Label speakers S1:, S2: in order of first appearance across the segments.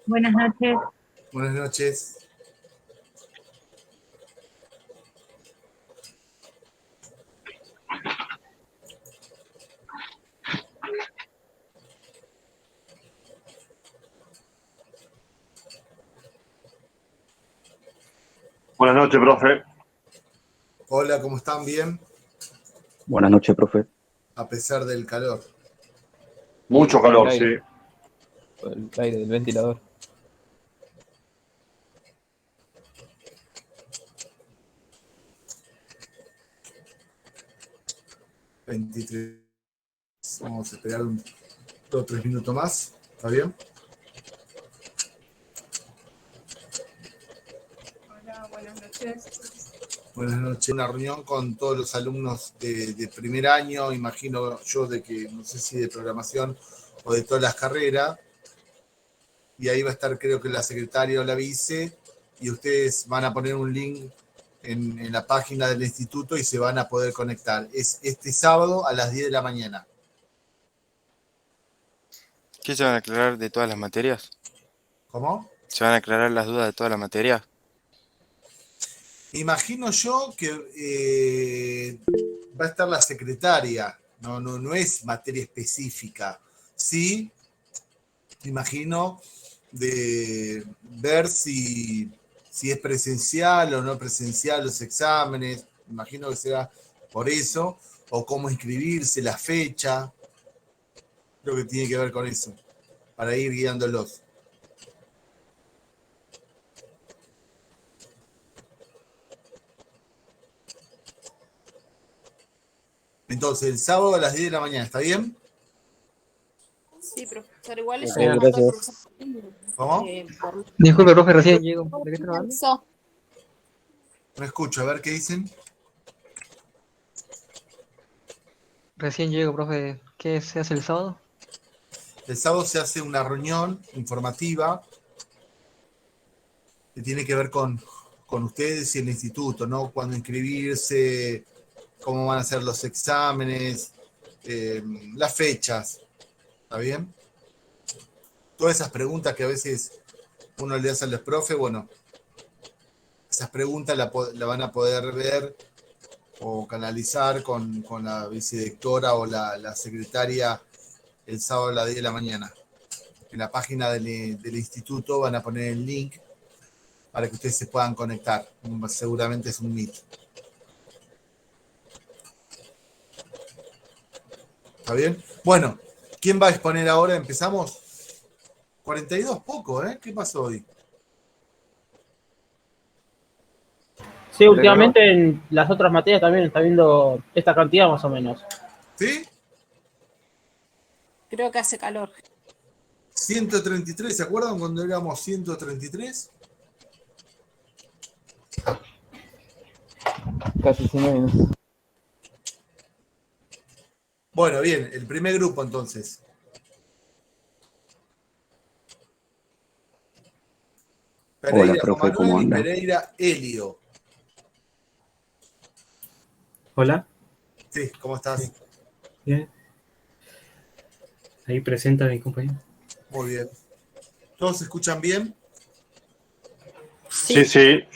S1: Buenas noches.
S2: Buenas noches.
S3: Buenas noches, profe.
S2: Hola, ¿cómo están? ¿Bien?
S4: Buenas noches, profe.
S2: A pesar del calor.
S3: Mucho calor, sí.
S5: El aire del ventilador.
S2: ¿23? Vamos a esperar 2 o 3 minutos más. ¿Está bien?
S1: Hola, buenas noches.
S2: Buenas noches. Una reunión con todos los alumnos de primer año, imagino yo, de que no sé si de programación o de todas las carreras. Y ahí va a estar, creo que la secretaria o la vice, y ustedes van a poner un link en la página del instituto y se van a poder conectar. Es este sábado a las 10 de la mañana.
S6: ¿Qué se van a aclarar de todas las materias?
S2: ¿Cómo?
S6: ¿Se van a aclarar las dudas de todas las materias?
S2: Imagino yo que va a estar la secretaria, no es materia específica. Sí, imagino de ver si es presencial o no presencial los exámenes, imagino que será por eso, o cómo inscribirse, la fecha, creo que tiene que ver con eso, para ir guiándolos. Entonces, el sábado a las 10 de la mañana, ¿está bien?
S7: Sí, profesor, igual
S5: Ok,
S7: eso
S5: gracias.
S2: ¿Cómo?
S8: Disculpe, profe, recién llego. ¿De qué están hablando?
S2: No escucho, a ver qué dicen.
S8: Recién llego, profe. ¿Qué se hace el sábado?
S2: El sábado se hace una reunión informativa que tiene que ver con ustedes y el instituto, ¿no? Cuándo inscribirse, cómo van a ser los exámenes, las fechas, ¿está bien? Todas esas preguntas que a veces uno le hace a los profes, bueno, esas preguntas la van a poder ver o canalizar con la vicedirectora o la secretaria el sábado a las 10 de la mañana. En la página del instituto van a poner el link para que ustedes se puedan conectar. Seguramente es un Meet. ¿Está bien? Bueno, ¿quién va a exponer ahora? ¿Empezamos? 42, poco, ¿eh? ¿Qué pasó hoy?
S9: Sí, últimamente en las otras materias también está viendo esta cantidad más o menos.
S2: ¿Sí?
S7: Creo que hace calor.
S2: 133, ¿se acuerdan cuando éramos 133?
S5: Casi 100 menos.
S2: Bueno, bien, el primer grupo entonces. Pereira,
S4: Hola, profe,
S2: Juan
S4: ¿cómo
S2: Manuel y
S4: anda?
S2: Pereira, Helio.
S10: Hola,
S2: Sí, ¿cómo estás?
S10: sí, bien. Ahí presenta a mi compañero.
S2: Muy bien. ¿Todos se escuchan bien?
S3: Sí, sí.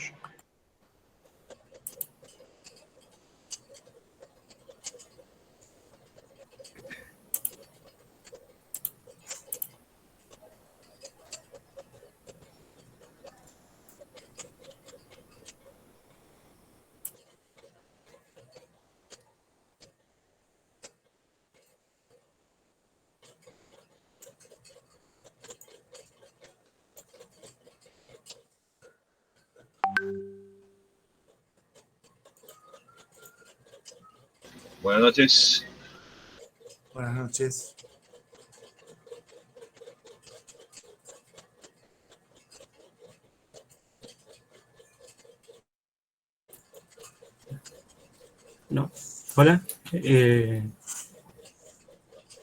S11: Buenas noches.
S2: Buenas noches.
S10: No. Hola.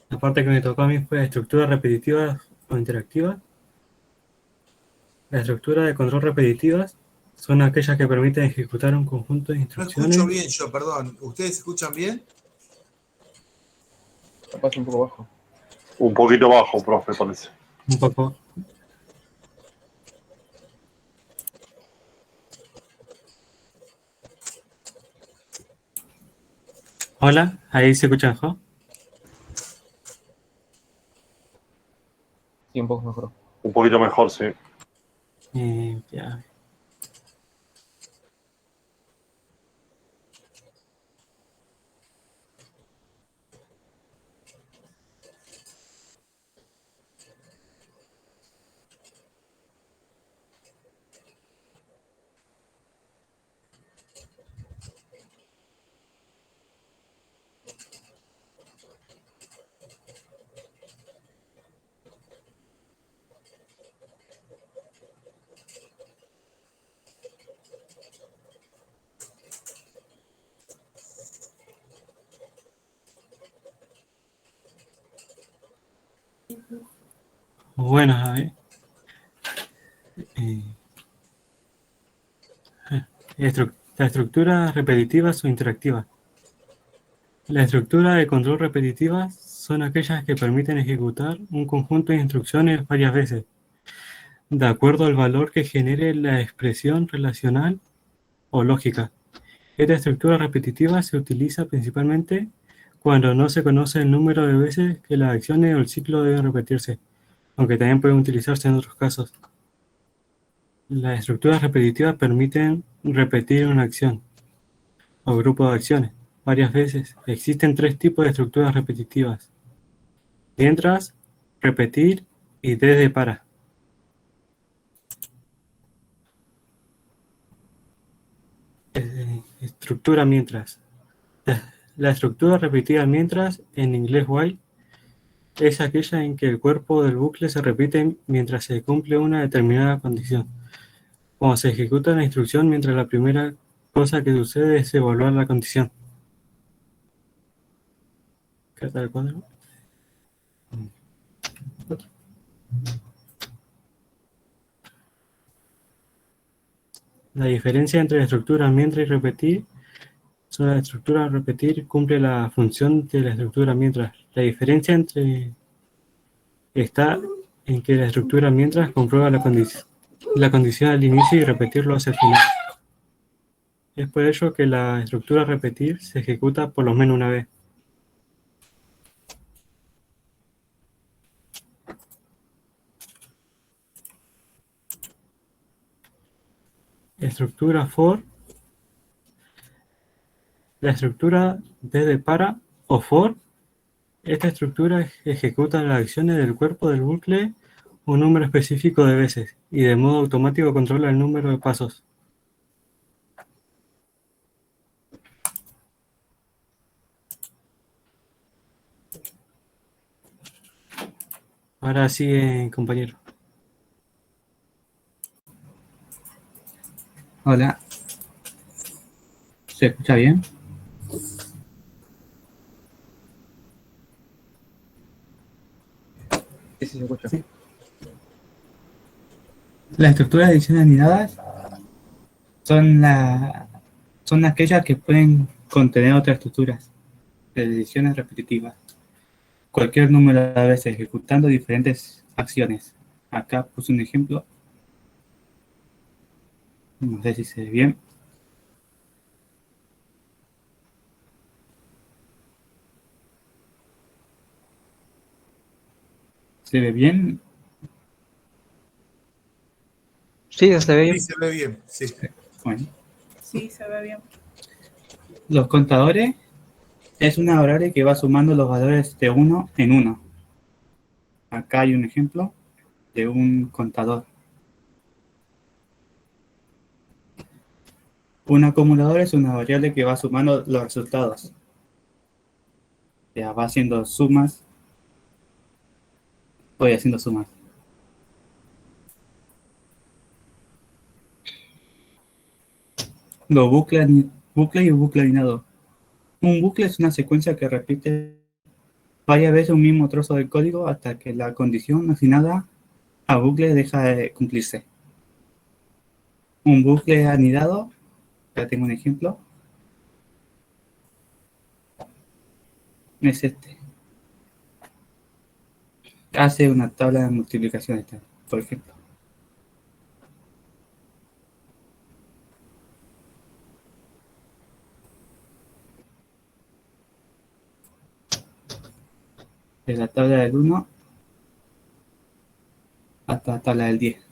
S10: La parte que me tocó a mí fue estructuras repetitivas o interactivas. La estructura de control repetitivas son aquellas que permiten ejecutar un conjunto de
S2: No
S10: instrucciones.
S2: escucho bien yo, perdón. ¿Ustedes escuchan bien?
S5: Capaz un poco bajo.
S3: Un poquito bajo, profe, parece.
S10: Un poco. Hola, ahí se escucha mejor.
S5: Sí, un poco mejor.
S3: Un poquito mejor, sí.
S10: Ya. Bueno, a ver. Eh, la estructura repetitivas o interactivas. La estructura de control repetitivas son aquellas que permiten ejecutar un conjunto de instrucciones varias veces, de acuerdo al valor que genere la expresión relacional o lógica. Esta estructura repetitiva se utiliza principalmente cuando no se conoce el número de veces que las acciones o el ciclo deben repetirse, aunque también pueden utilizarse en otros casos. Las estructuras repetitivas permiten repetir una acción o grupo de acciones varias veces. Existen tres tipos de estructuras repetitivas: mientras, repetir y desde para. Estructura mientras. La estructura repetida mientras, en inglés while, es aquella en que el cuerpo del bucle se repite mientras se cumple una determinada condición. Cuando se ejecuta la instrucción mientras la primera cosa que sucede es evaluar la condición. Carta del cuadro. La diferencia entre la estructura mientras y repetir son: la estructura repetir cumple la función de la estructura mientras. La diferencia está en que la estructura mientras comprueba la condición al inicio y repetirlo hacia el final. Es por ello que la estructura repetir se ejecuta por lo menos una vez. Estructura for. La estructura desde para o for. Esta estructura ejecuta las acciones del cuerpo del bucle un número específico de veces y de modo automático controla el número de pasos. Ahora sigue, compañero.
S12: Hola, ¿se escucha bien?
S5: Sí, se escucha.
S12: Sí. Las estructuras de ediciones anidadas son aquellas que pueden contener otras estructuras de ediciones repetitivas. Cualquier número de veces ejecutando diferentes acciones. Acá puse un ejemplo. No sé si se ve bien. ¿Se ve bien?
S8: Sí, se ve bien.
S2: Sí, se ve bien, sí.
S12: Bueno.
S1: Sí, se ve bien.
S12: Los contadores es una variable que va sumando los valores de uno en uno. Acá hay un ejemplo de un contador. Un acumulador es una variable que va sumando los resultados. Ya va haciendo sumas. Voy haciendo sumas. Los bucles y bucle aninado. Un bucle es una secuencia que repite varias veces un mismo trozo del código hasta que la condición asignada al bucle deja de cumplirse. Un bucle anidado, ya tengo un ejemplo, es este. Hace una tabla de multiplicación, por ejemplo. de la tabla del 1 hasta la tabla del 10.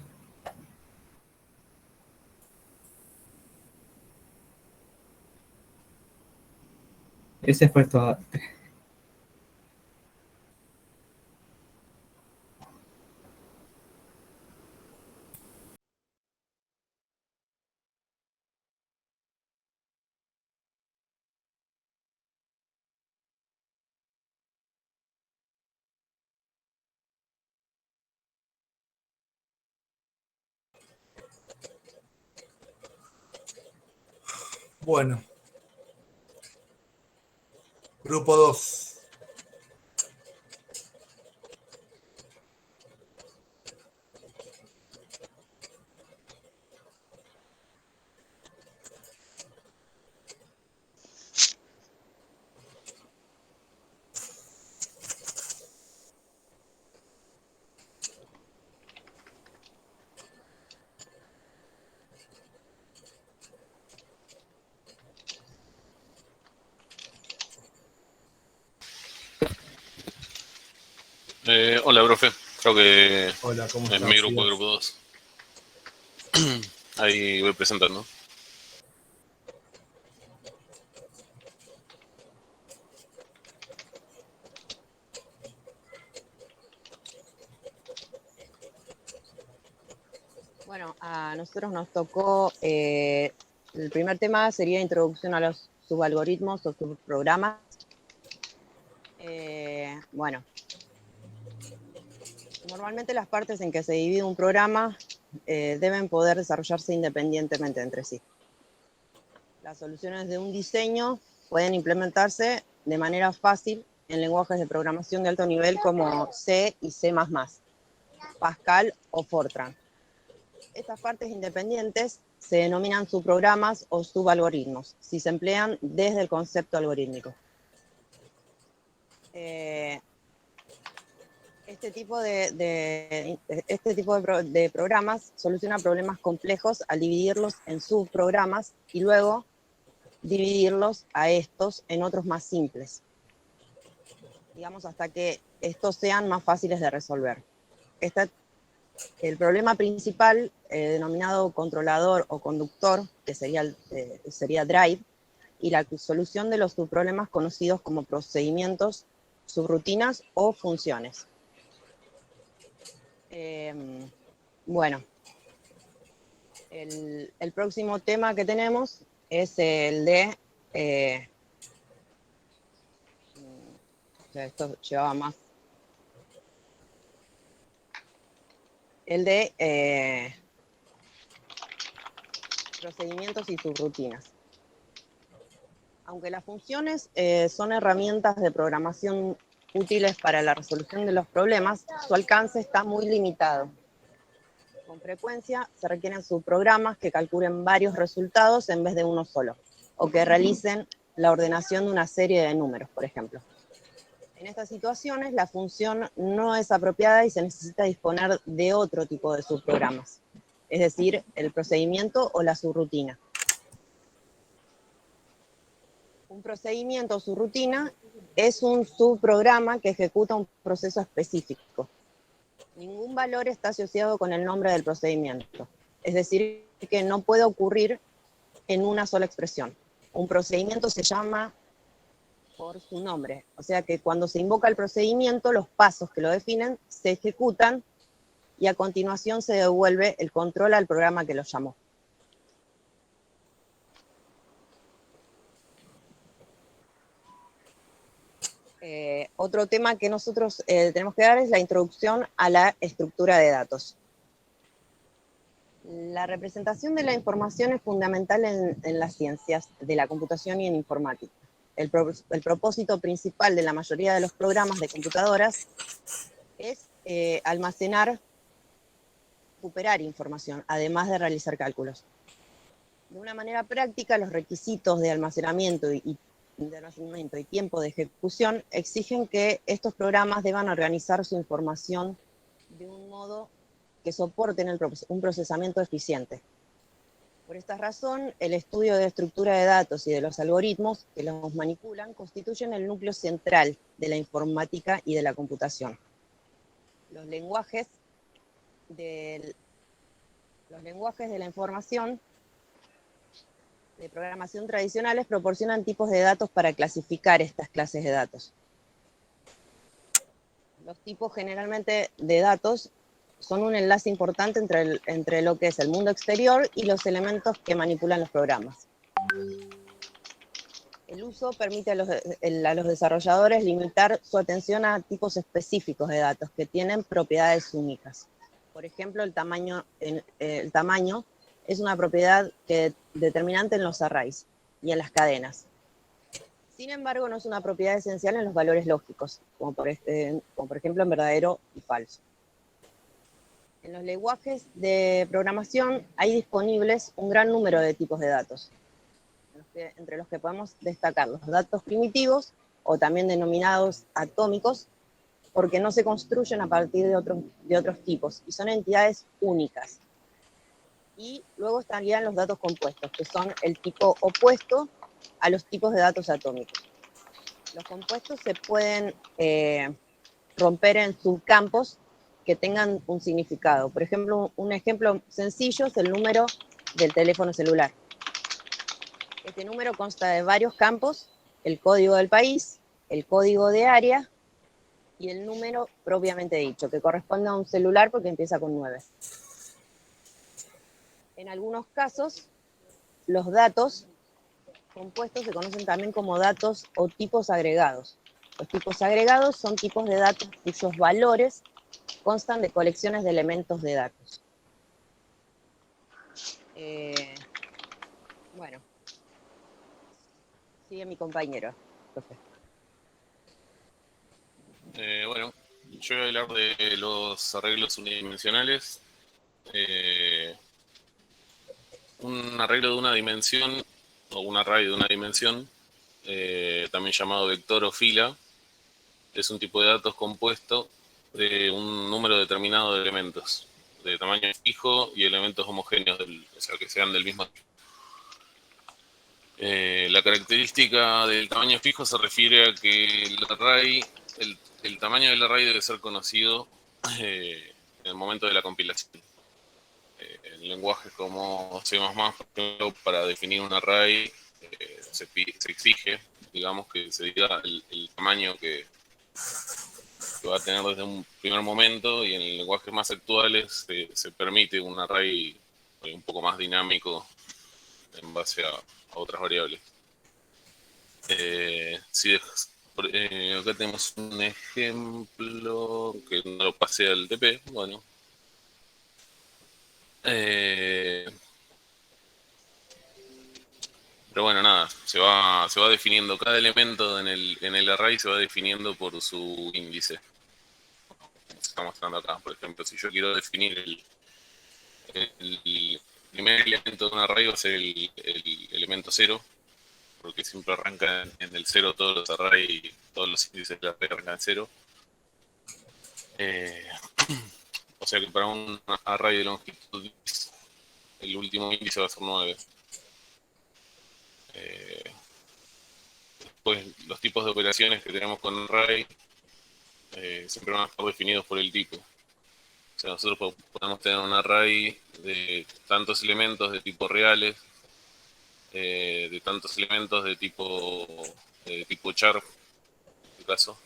S12: Ese fue todo.
S2: Bueno, grupo 2.
S11: Hola, profe. Creo que
S2: Hola, ¿cómo
S11: en
S2: estás?
S11: mi grupo, grupo 2. Ahí voy presentando.
S13: Bueno, a nosotros nos tocó, el primer tema sería introducción a los subalgoritmos o subprogramas. Bueno, normalmente las partes en que se divide un programa deben poder desarrollarse independientemente entre sí. Las soluciones de un diseño pueden implementarse de manera fácil en lenguajes de programación de alto nivel como C y C++, Pascal o Fortran. Estas partes independientes se denominan subprogramas o subalgoritmos, si se emplean desde el concepto algorítmico. Este tipo de programas soluciona problemas complejos al dividirlos en subprogramas y luego dividirlos a estos en otros más simples, digamos, hasta que estos sean más fáciles de resolver. El problema principal, denominado controlador o conductor, que sería drive, y la solución de los subproblemas conocidos como procedimientos, subrutinas o funciones. Bueno, el próximo tema que tenemos es el de... esto llevaba más. El de procedimientos y subrutinas. Aunque las funciones son herramientas de programación útiles para la resolución de los problemas, su alcance está muy limitado. Con frecuencia se requieren subprogramas que calculen varios resultados en vez de uno solo, o que realicen la ordenación de una serie de números, por ejemplo. En estas situaciones, la función no es apropiada y se necesita disponer de otro tipo de subprogramas, es decir, el procedimiento o la subrutina. Un procedimiento o subrutina es un subprograma que ejecuta un proceso específico. Ningún valor está asociado con el nombre del procedimiento, es decir, que no puede ocurrir en una sola expresión. Un procedimiento se llama por su nombre, o sea que cuando se invoca el procedimiento, los pasos que lo definen se ejecutan y a continuación se devuelve el control al programa que lo llamó. Otro tema que nosotros tenemos que dar es la introducción a la estructura de datos. La representación de la información es fundamental en las ciencias de la computación y en informática. El propósito principal de la mayoría de los programas de computadoras es almacenar, recuperar información, además de realizar cálculos. De una manera práctica, los requisitos de almacenamiento y tiempo de ejecución exigen que estos programas deban organizar su información de un modo que soporten un procesamiento eficiente. Por esta razón, el estudio de estructura de datos y de los algoritmos que los manipulan constituyen el núcleo central de la informática y de la computación. Los lenguajes de la información de programación tradicionales proporcionan tipos de datos para clasificar estas clases de datos. Los tipos generalmente de datos son un enlace importante entre lo que es el mundo exterior y los elementos que manipulan los programas. El uso permite a los desarrolladores limitar su atención a tipos específicos de datos que tienen propiedades únicas. Por ejemplo, el tamaño es una propiedad determinante en los arrays y en las cadenas. Sin embargo, no es una propiedad esencial en los valores lógicos, como por ejemplo en verdadero y falso. En los lenguajes de programación hay disponibles un gran número de tipos de datos, entre los que podemos destacar los datos primitivos, o también denominados atómicos, porque no se construyen a partir de otros tipos, y son entidades únicas. Y luego estarían los datos compuestos, que son el tipo opuesto a los tipos de datos atómicos. Los compuestos se pueden romper en subcampos que tengan un significado. Por ejemplo, un ejemplo sencillo es el número del teléfono celular. Este número consta de varios campos: el código del país, el código de área y el número propiamente dicho, que corresponde a un celular porque empieza con 9. En algunos casos, los datos compuestos se conocen también como datos o tipos agregados. Los tipos agregados son tipos de datos cuyos valores constan de colecciones de elementos de datos. Bueno, sigue mi compañero, profe.
S11: Bueno, yo voy a hablar de los arreglos unidimensionales. Un arreglo de una dimensión, o un array de una dimensión, también llamado vector o fila, es un tipo de datos compuesto de un número determinado de elementos, de tamaño fijo y elementos homogéneos, o sea, que sean del mismo tipo. La característica del tamaño fijo se refiere a que el tamaño del array debe ser conocido en el momento de la compilación. En lenguajes como C++, por ejemplo, para definir un array se exige, digamos, que se diga el tamaño que va a tener desde un primer momento, y en lenguajes más actuales se permite un array un poco más dinámico en base a otras variables. Acá tenemos un ejemplo que no lo pasé al TP. Bueno, pero bueno, nada, se va definiendo cada elemento en el array, se va definiendo por su índice. Se está mostrando acá. Por ejemplo, si yo quiero definir el primer elemento de un array, va a ser el elemento 0, porque siempre arranca en el 0 todos los arrays, todos los índices del array arrancan en 0. O sea que para un array de longitud 10, el último índice va a ser 9. Después, los tipos de operaciones que tenemos con un array siempre van a estar definidos por el tipo. O sea, nosotros podemos tener un array de tantos elementos de tipo reales, de tantos elementos de tipo char, en este caso,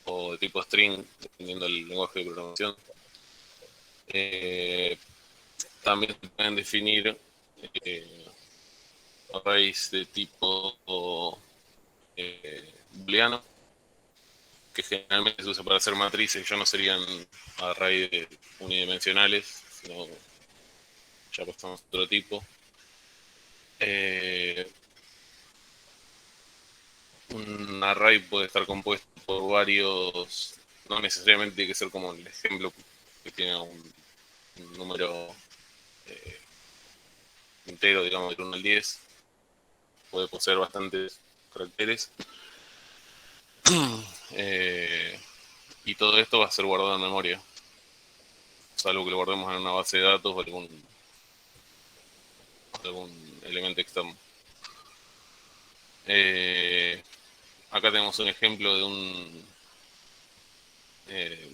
S11: o de tipo string, dependiendo del lenguaje de programación. También se pueden definir arrays de tipo booleano, que generalmente se usa para hacer matrices. Ya no serían arrays unidimensionales, sino ya pasamos a otro tipo. Un array puede estar compuesto por varios, no necesariamente tiene que ser como el ejemplo que tiene un número entero, digamos, del 1 al 10. Puede poseer bastantes caracteres. Y todo esto va a ser guardado en memoria, salvo que lo guardemos en una base de datos o algún elemento externo. Acá tenemos un ejemplo de un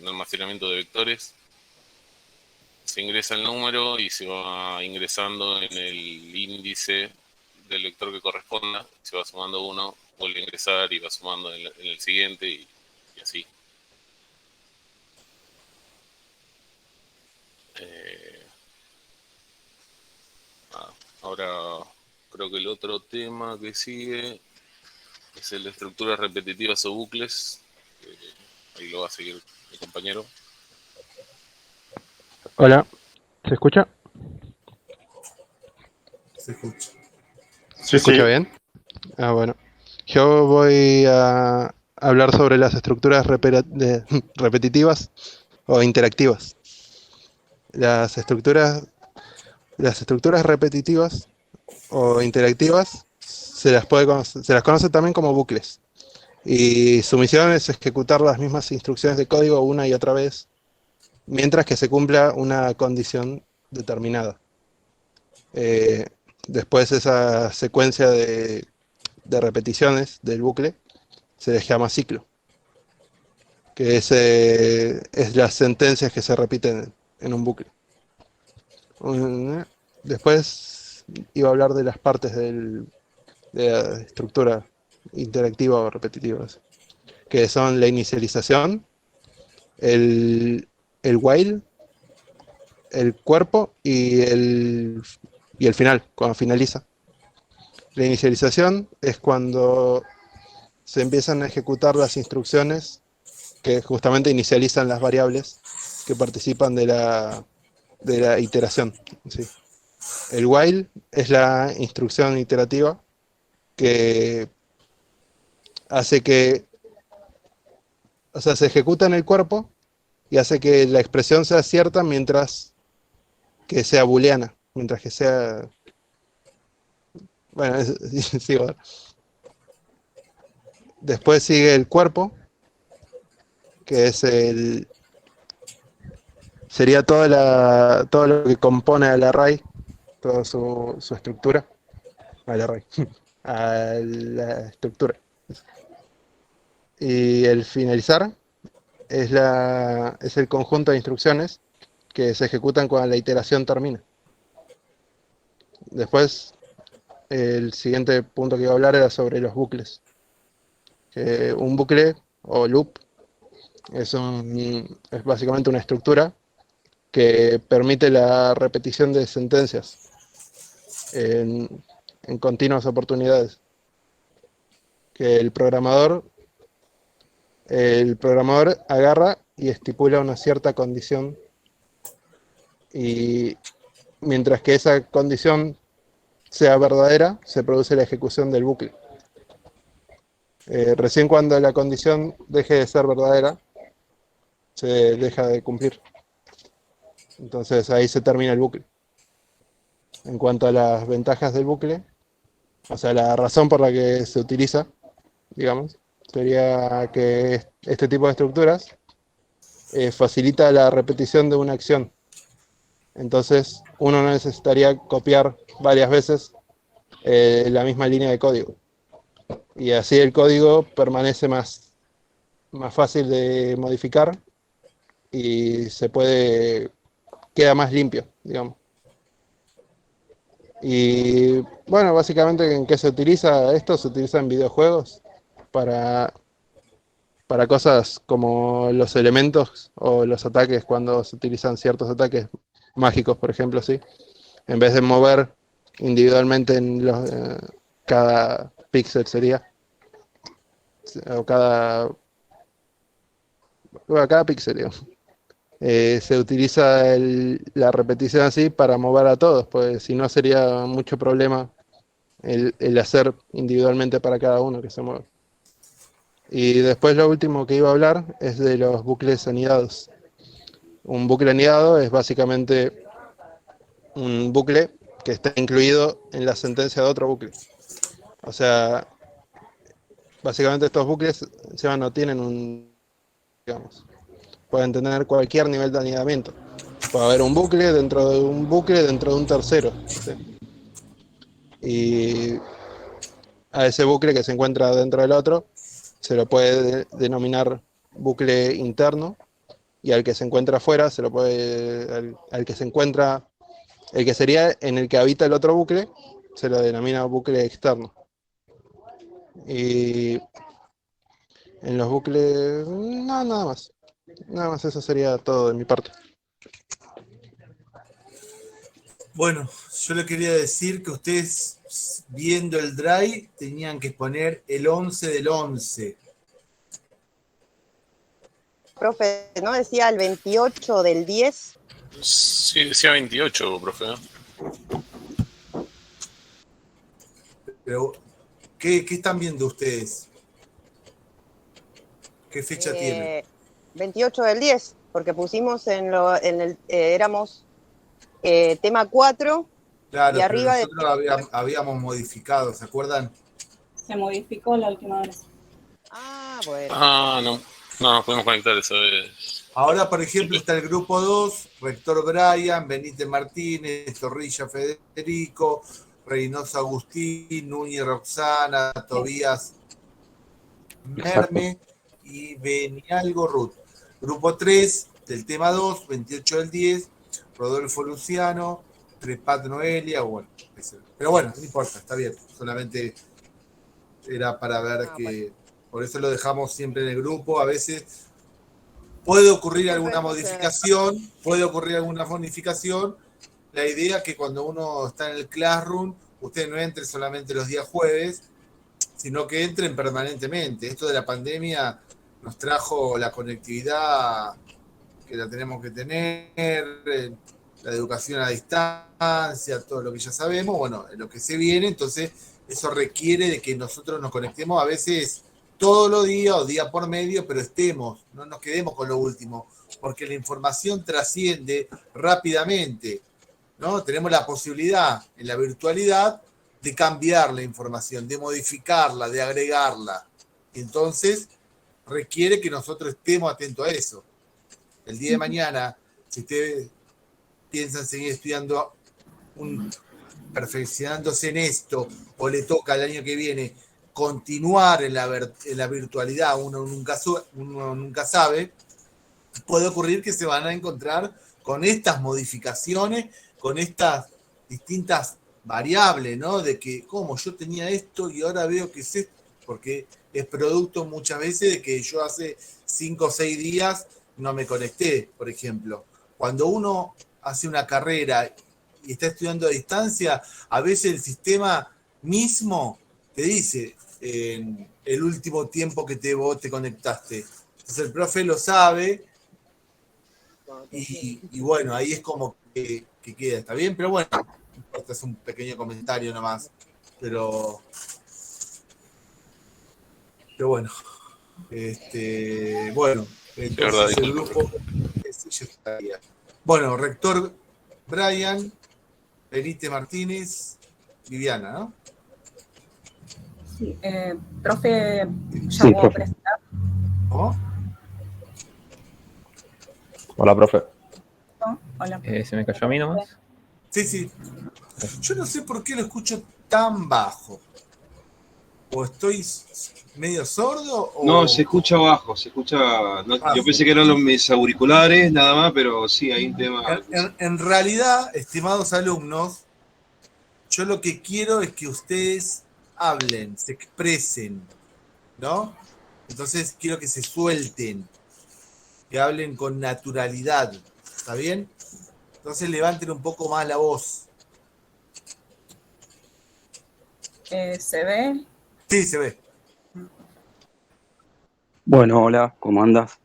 S11: almacenamiento de vectores. Se ingresa el número y se va ingresando en el índice del vector que corresponda. Se va sumando uno, vuelve a ingresar y va sumando en el siguiente y así. Ahora creo que el otro tema que sigue es el de estructuras repetitivas o bucles. Ahí lo va a seguir mi compañero.
S14: Hola, ¿se escucha?
S2: Se escucha.
S14: ¿Se escucha bien? Ah, bueno. Yo voy a hablar sobre las estructuras repetitivas o interactivas. Las estructuras repetitivas o interactivas se las conoce también como bucles. Y su misión es ejecutar las mismas instrucciones de código una y otra vez, mientras que se cumpla una condición determinada. Después esa secuencia de repeticiones del bucle se les llama ciclo, que es las sentencias que se repiten en un bucle. Después iba a hablar de las partes de la estructura interactiva o repetitiva, que son la inicialización, el while, el cuerpo y el final, cuando finaliza. La inicialización es cuando se empiezan a ejecutar las instrucciones que justamente inicializan las variables que participan de la iteración. ¿Sí? El while es la instrucción iterativa que hace que, o sea, se ejecuta en el cuerpo y hace que la expresión sea cierta mientras que sea booleana, mientras que sea... Bueno, sí, bueno. Después sigue el cuerpo, que es sería todo lo que compone al array, toda su estructura, al array, a la estructura. Y el finalizar es el conjunto de instrucciones que se ejecutan cuando la iteración termina. Después, el siguiente punto que iba a hablar era sobre los bucles. Un bucle o loop es básicamente una estructura que permite la repetición de sentencias en continuas oportunidades. Que el programador agarra y estipula una cierta condición, y mientras que esa condición sea verdadera, se produce la ejecución del bucle. Recién cuando la condición deje de ser verdadera, se deja de cumplir. Entonces ahí se termina el bucle. En cuanto a las ventajas del bucle, o sea, la razón por la que se utiliza, digamos, sería que este tipo de estructuras facilita la repetición de una acción. Entonces uno no necesitaría copiar varias veces la misma línea de código. Y así el código permanece más fácil de modificar y queda más limpio, digamos. Y bueno, básicamente, ¿en qué se utiliza esto? Se utiliza en videojuegos para cosas como los elementos o los ataques, cuando se utilizan ciertos ataques mágicos, por ejemplo, ¿sí? En vez de mover individualmente en cada píxel sería, o cada píxel, digamos. Se utiliza la repetición así para mover a todos, pues si no sería mucho problema el hacer individualmente para cada uno que se mueve. Y después lo último que iba a hablar es de los bucles anidados. Un bucle anidado es básicamente un bucle que está incluido en la sentencia de otro bucle. O sea, básicamente estos bucles no tienen pueden tener cualquier nivel de anidamiento. Puede haber un bucle dentro de un tercero, ¿sí? Y a ese bucle que se encuentra dentro del otro se lo puede denominar bucle interno, y al que se encuentra afuera se lo puede, al que se encuentra, el que sería en el que habita el otro bucle, se lo denomina bucle externo. Y en los bucles, no, nada más. Nada más, eso sería todo de mi parte.
S2: Bueno, yo le quería decir que ustedes, viendo el drive, tenían que poner el 11 del 11.
S13: Profe, ¿no decía el 28 del 10?
S11: Sí, decía 28, profe.
S2: Pero, ¿qué están viendo ustedes? ¿Qué fecha tiene?
S13: 28 del 10, porque pusimos éramos tema 4,
S2: Claro,
S13: y arriba
S2: pero nosotros habíamos modificado, ¿se acuerdan?
S1: Se modificó la última vez.
S13: Ah, bueno.
S11: Ah, no nos podemos conectar esa vez.
S2: Ahora, por ejemplo, está el grupo 2, Rector Brian, Benítez Martínez, Torrilla Federico, Reynoso Agustín, Núñez Roxana, Tobías Merme y Benialgo Ruth. Grupo 3, del tema 2, 28 del 10, Rodolfo Luciano, Trepat Noelia, bueno. Pero bueno, no importa, está bien. Solamente era para ver que... Por eso lo dejamos siempre en el grupo. A veces puede ocurrir alguna modificación, La idea es que cuando uno está en el Classroom, usted no entre solamente los días jueves, sino que entren permanentemente. Esto de la pandemia nos trajo la conectividad que la tenemos que tener, la educación a distancia, todo lo que ya sabemos, bueno, lo que se viene, entonces eso requiere de que nosotros nos conectemos a veces todos los días o día por medio, pero no nos quedemos con lo último, porque la información trasciende rápidamente, ¿no? Tenemos la posibilidad en la virtualidad de cambiar la información, de modificarla, de agregarla. Entonces, requiere que nosotros estemos atentos a eso. El día de mañana, si ustedes piensan seguir estudiando, perfeccionándose en esto, o le toca el año que viene continuar en la virtualidad, uno nunca sabe, puede ocurrir que se van a encontrar con estas modificaciones, con estas distintas variables, ¿no? De que, ¿cómo? Yo tenía esto y ahora veo que es esto, porque es producto muchas veces de que yo hace 5 o 6 días no me conecté, por ejemplo. Cuando uno hace una carrera y está estudiando a distancia, a veces el sistema mismo te dice en el último tiempo que vos te conectaste. Entonces el profe lo sabe y bueno, ahí es como que queda, ¿está bien? Pero bueno, este es un pequeño comentario nomás. Pero bueno, entonces el grupo ya estaría. Bueno, Rector Brian, Benítez Martínez, Viviana, ¿no?
S1: Sí, profe, ¿ya
S4: Sí,
S1: puedo
S4: profe.
S1: presentar?
S2: ¿Cómo?
S4: Hola, profe.
S1: ¿No? Hola.
S5: ¿Se me cayó a mí nomás?
S2: Sí. Yo no sé por qué lo escucho tan bajo. ¿O estoy medio sordo? O...
S15: No, se escucha bajo, se escucha... yo pensé que eran mis auriculares, nada más, pero sí, hay un tema...
S2: En realidad, estimados alumnos, yo lo que quiero es que ustedes hablen, se expresen, ¿no? Entonces quiero que se suelten, que hablen con naturalidad, ¿está bien? Entonces levanten un poco más la voz.
S1: ¿Se ve?
S2: Sí, se ve.
S4: Bueno, hola, ¿cómo andas?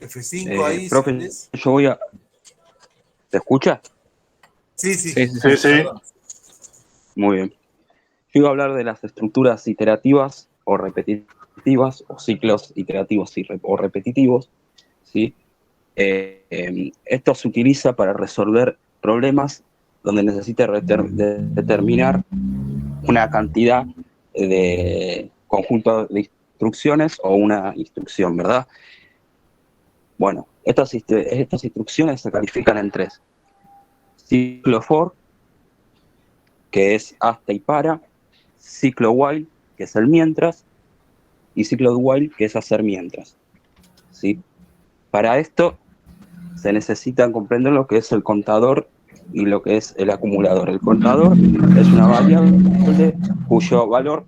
S2: F5 ahí.
S4: Profe, yo voy a... ¿Te escucha?
S2: Sí.
S4: Muy bien. Yo iba a hablar de las estructuras iterativas o repetitivas, o ciclos iterativos o repetitivos, ¿sí? Esto se utiliza para resolver problemas donde necesita determinar una cantidad de conjunto de instrucciones o una instrucción, ¿verdad? Bueno, estas instrucciones se califican en 3. Ciclo for, que es hasta y para, ciclo while, que es el mientras, y ciclo while, que es hacer mientras, ¿sí? Para esto se necesita comprender lo que es el contador y lo que es el acumulador. El contador es una variable cuyo valor...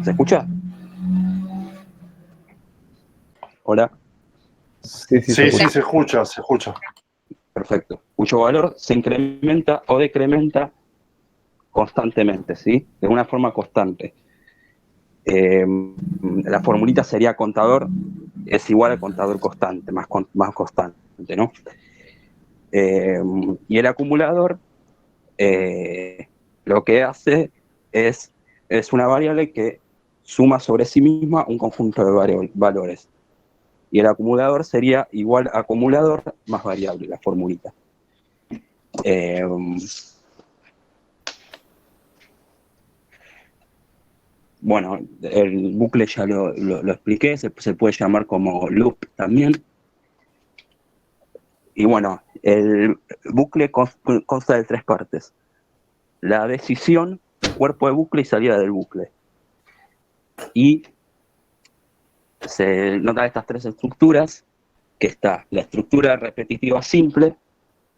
S4: ¿Se escucha? Hola.
S3: Sí, se escucha, se escucha.
S4: Perfecto. Cuyo valor se incrementa o decrementa constantemente, ¿sí? De una forma constante. La formulita sería contador es igual al contador constante, más constante, ¿no? Y el acumulador lo que hace es una variable que suma sobre sí misma un conjunto de valores. Y el acumulador sería igual a acumulador más variable, la formulita. Bueno, el bucle ya lo expliqué, se puede llamar como loop también. Y bueno, el bucle consta de 3 partes. La decisión, cuerpo de bucle y salida del bucle. Y se notan estas 3 estructuras, que está la estructura repetitiva simple,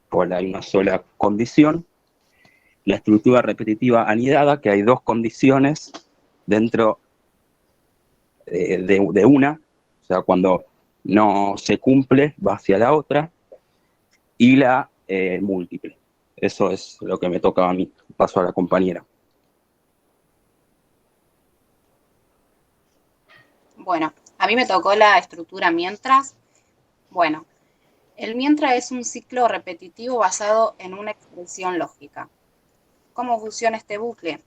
S4: por hay una sola condición, la estructura repetitiva anidada, que hay 2 condiciones dentro de una, o sea, cuando no se cumple va hacia la otra, y la múltiple. Eso es lo que me toca a mí. Paso a la compañera.
S7: Bueno, a mí me tocó la estructura mientras. Bueno, el mientras es un ciclo repetitivo basado en una expresión lógica. ¿Cómo funciona este bucle?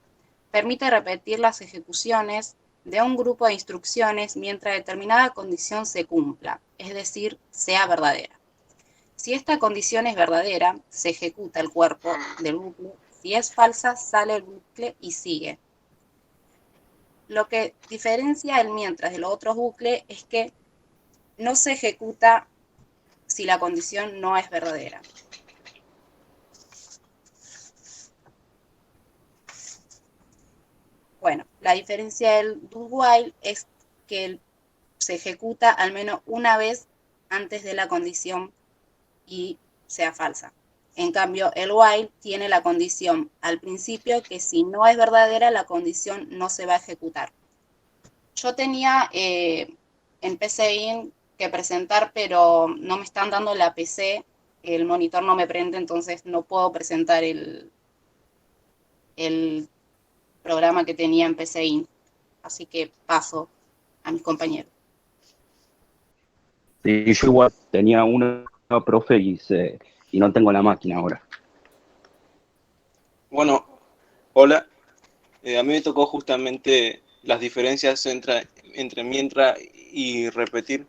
S7: Permite repetir las ejecuciones de un grupo de instrucciones mientras determinada condición se cumpla, es decir, sea verdadera. Si esta condición es verdadera, se ejecuta el cuerpo del bucle. Si es falsa, sale el bucle y sigue. Lo que diferencia el mientras de los otros bucles es que no se ejecuta si la condición no es verdadera. Bueno, la diferencia del do while es que se ejecuta al menos una vez antes de la condición y sea falsa. En cambio, el while tiene la condición al principio que si no es verdadera, la condición no se va a ejecutar. Yo tenía en PCInt que presentar, pero no me están dando la PC, el monitor no me prende, entonces no puedo presentar el programa que tenía en PCInt. Así que paso a mis compañeros.
S4: Sí, yo igual tenía una profe y no tengo la máquina ahora.
S16: Bueno, hola. A mí me tocó justamente las diferencias entre mientras y repetir.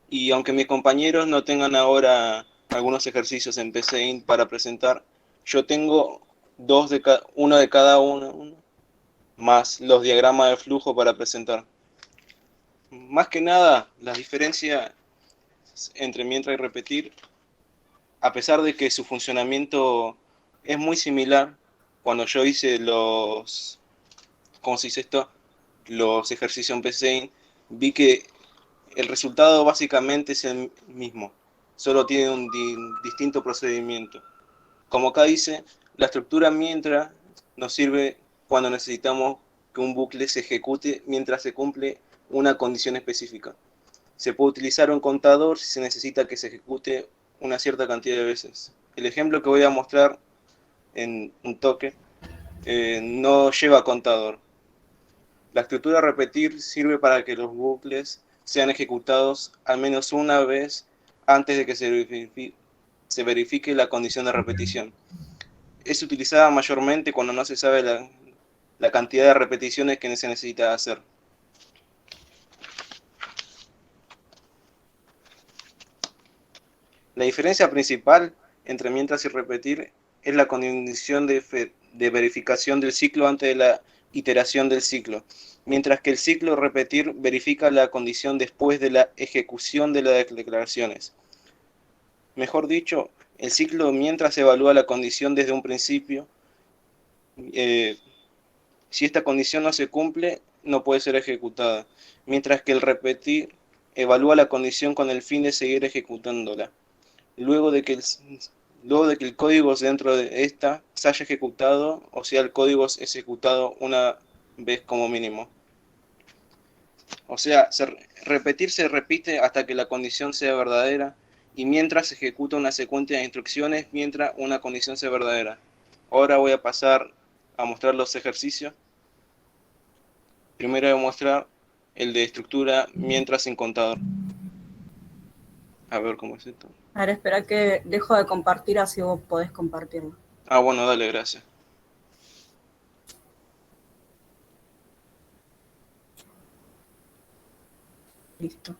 S16: Y aunque mis compañeros no tengan ahora algunos ejercicios en PCInt para presentar, yo tengo uno de cada uno, más los diagramas de flujo para presentar. Más que nada, las diferencias entre mientras y repetir, a pesar de que su funcionamiento es muy similar, cuando yo hice los ejercicios en PCInt, vi que el resultado básicamente es el mismo, solo tiene un distinto procedimiento. Como acá dice, la estructura mientras nos sirve cuando necesitamos que un bucle se ejecute mientras se cumple una condición específica. Se puede utilizar un contador si se necesita que se ejecute una cierta cantidad de veces. El ejemplo que voy a mostrar en un toque no lleva contador. La estructura repetir sirve para que los bucles sean ejecutados al menos una vez antes de que se verifique la condición de repetición. Es utilizada mayormente cuando no se sabe la cantidad de repeticiones que se necesita hacer. La diferencia principal entre mientras y repetir es la condición de verificación del ciclo antes de la iteración del ciclo, mientras que el ciclo repetir verifica la condición después de la ejecución de las declaraciones. Mejor dicho, el ciclo mientras evalúa la condición desde un principio Si esta condición no se cumple, no puede ser ejecutada, mientras que el repetir evalúa la condición con el fin de seguir ejecutándola. Luego de que el código dentro de esta se haya ejecutado, o sea, el código es ejecutado una vez como mínimo. O sea, repetir se repite hasta que la condición sea verdadera, y mientras se ejecuta una secuencia de instrucciones mientras una condición sea verdadera. Ahora voy a pasar a mostrar los ejercicios. Primero voy a mostrar el de estructura mientras sin contador. A ver cómo es esto.
S1: A ver, espera que dejo de compartir, así vos podés compartirlo.
S16: Ah, bueno, dale, gracias.
S1: Listo.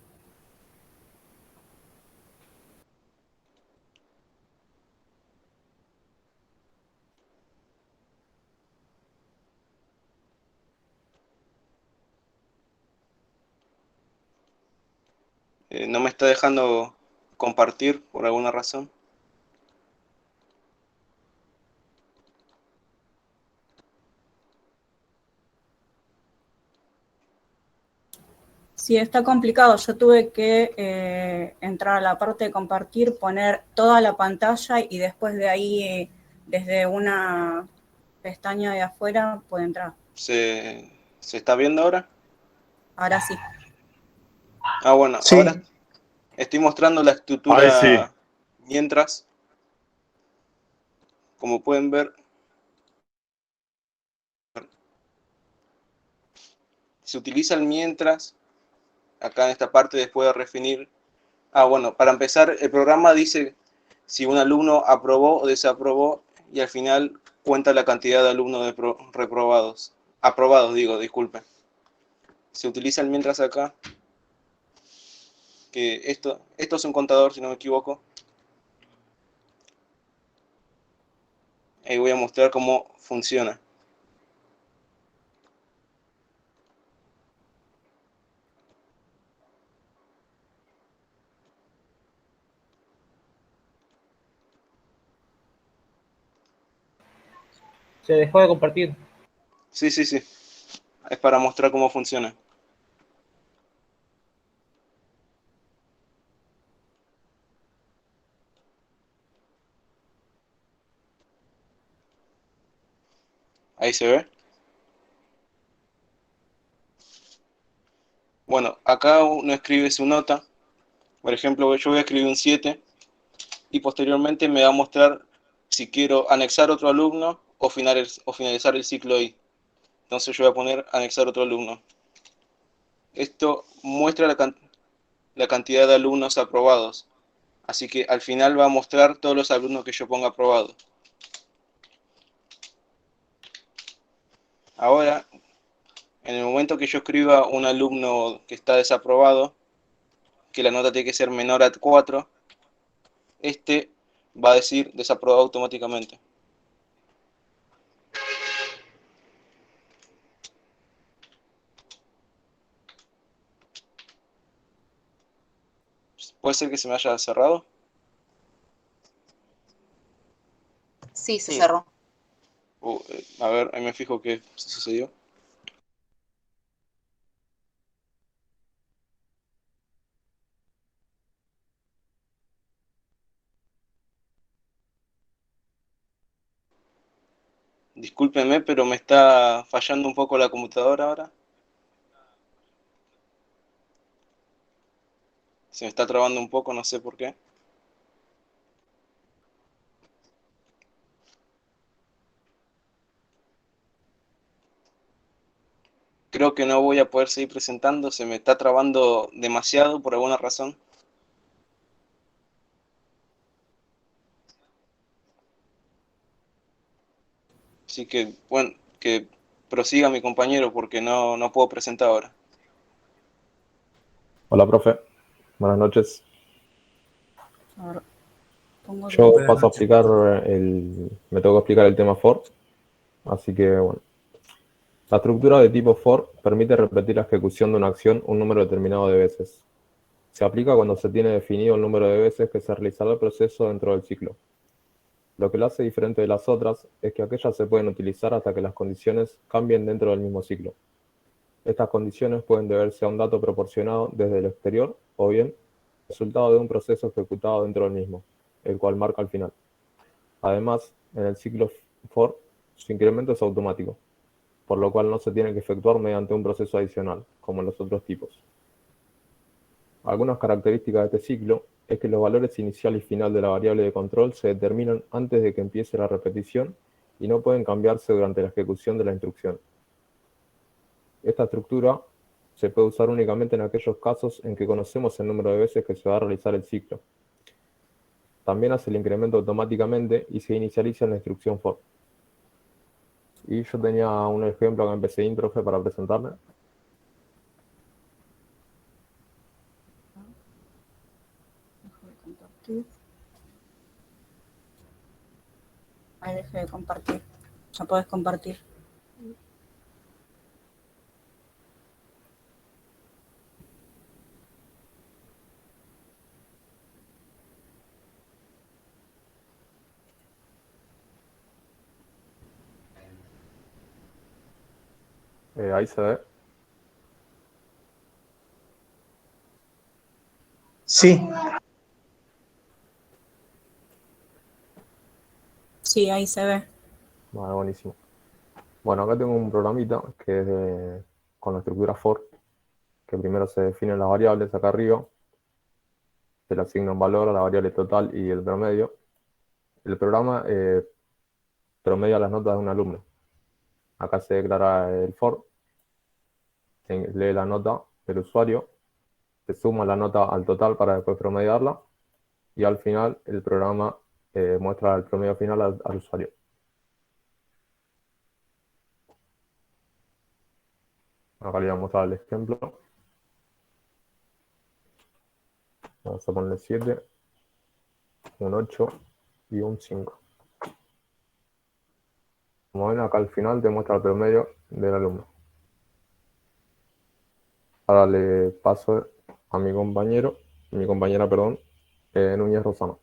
S16: No me está dejando compartir por alguna razón.
S1: Sí, está complicado. Yo tuve que entrar a la parte de compartir, poner toda la pantalla y después de ahí, desde una pestaña de afuera, puedo entrar.
S16: ¿Se está viendo ahora?
S1: Ahora sí.
S16: Ah, bueno,
S3: Sí.
S16: ahora estoy mostrando la estructura
S3: Ahí sí.
S16: mientras. Como pueden ver, se utiliza el mientras, acá en esta parte después de definir. Ah, bueno, para empezar, el programa dice si un alumno aprobó o desaprobó, y al final cuenta la cantidad de alumnos reprobados. Aprobados, digo, disculpen. Se utiliza el mientras acá, que esto es un contador, si no me equivoco. Ahí voy a mostrar cómo funciona.
S9: Se dejó de compartir.
S16: Sí. Es para mostrar cómo funciona. Ahí se ve. Bueno, acá uno escribe su nota. Por ejemplo, yo voy a escribir un 7 y posteriormente me va a mostrar si quiero anexar otro alumno o finalizar el ciclo ahí. Entonces yo voy a poner anexar otro alumno. Esto muestra la cantidad de alumnos aprobados. Así que al final va a mostrar todos los alumnos que yo ponga aprobados. Ahora, en el momento que yo escriba un alumno que está desaprobado, que la nota tiene que ser menor a 4, este va a decir desaprobado automáticamente. ¿Puede ser que se me haya cerrado?
S7: Sí, se cerró.
S16: A ver, ahí me fijo qué sucedió. Discúlpenme, pero me está fallando un poco la computadora ahora. Se me está trabando un poco, no sé por qué. Creo que no voy a poder seguir presentando, se me está trabando demasiado por alguna razón. Así que, bueno, que prosiga mi compañero porque no puedo presentar ahora.
S17: Hola, profe. Buenas noches.
S1: A ver, pongo
S17: Yo
S2: Buenas
S17: paso a
S2: noches.
S17: explicar me tengo que explicar el tema for, así que bueno. La estructura de tipo for permite repetir la ejecución de una acción un número determinado de veces. Se aplica cuando se tiene definido el número de veces que se realizará el proceso dentro del ciclo. Lo que lo hace diferente de las otras es que aquellas se pueden utilizar hasta que las condiciones cambien dentro del mismo ciclo. Estas condiciones pueden deberse a un dato proporcionado desde el exterior o bien resultado de un proceso ejecutado dentro del mismo, el cual marca el final. Además, en el ciclo for, su incremento es automático, por lo cual no se tiene que efectuar mediante un proceso adicional, como en los otros tipos. Algunas características de este ciclo es que los valores inicial y final de la variable de control se determinan antes de que empiece la repetición y no pueden cambiarse durante la ejecución de la instrucción. Esta estructura se puede usar únicamente en aquellos casos en que conocemos el número de veces que se va a realizar el ciclo. También hace el incremento automáticamente y se inicializa en la instrucción for. Y yo tenía un ejemplo acá en PCInt, profe, para presentarle.
S1: Ahí dejé de compartir. Ya podés compartir.
S17: Ahí se ve.
S9: Sí.
S1: Sí, ahí se ve.
S17: Vale, buenísimo. Bueno, acá tengo un programita que es con la estructura for, que primero se definen las variables acá arriba, se le asigna un valor a la variable total y el promedio. El programa promedia las notas de un alumno. Acá se declara el for, se lee la nota del usuario, se suma la nota al total para después promediarla, y al final el programa muestra el promedio final al usuario. Acá le voy a mostrar el ejemplo. Vamos a ponerle 7, un 8 y un 5. Como ven, acá al final te muestra el promedio del alumno. Ahora le paso a mi compañera, Núñez Rosano.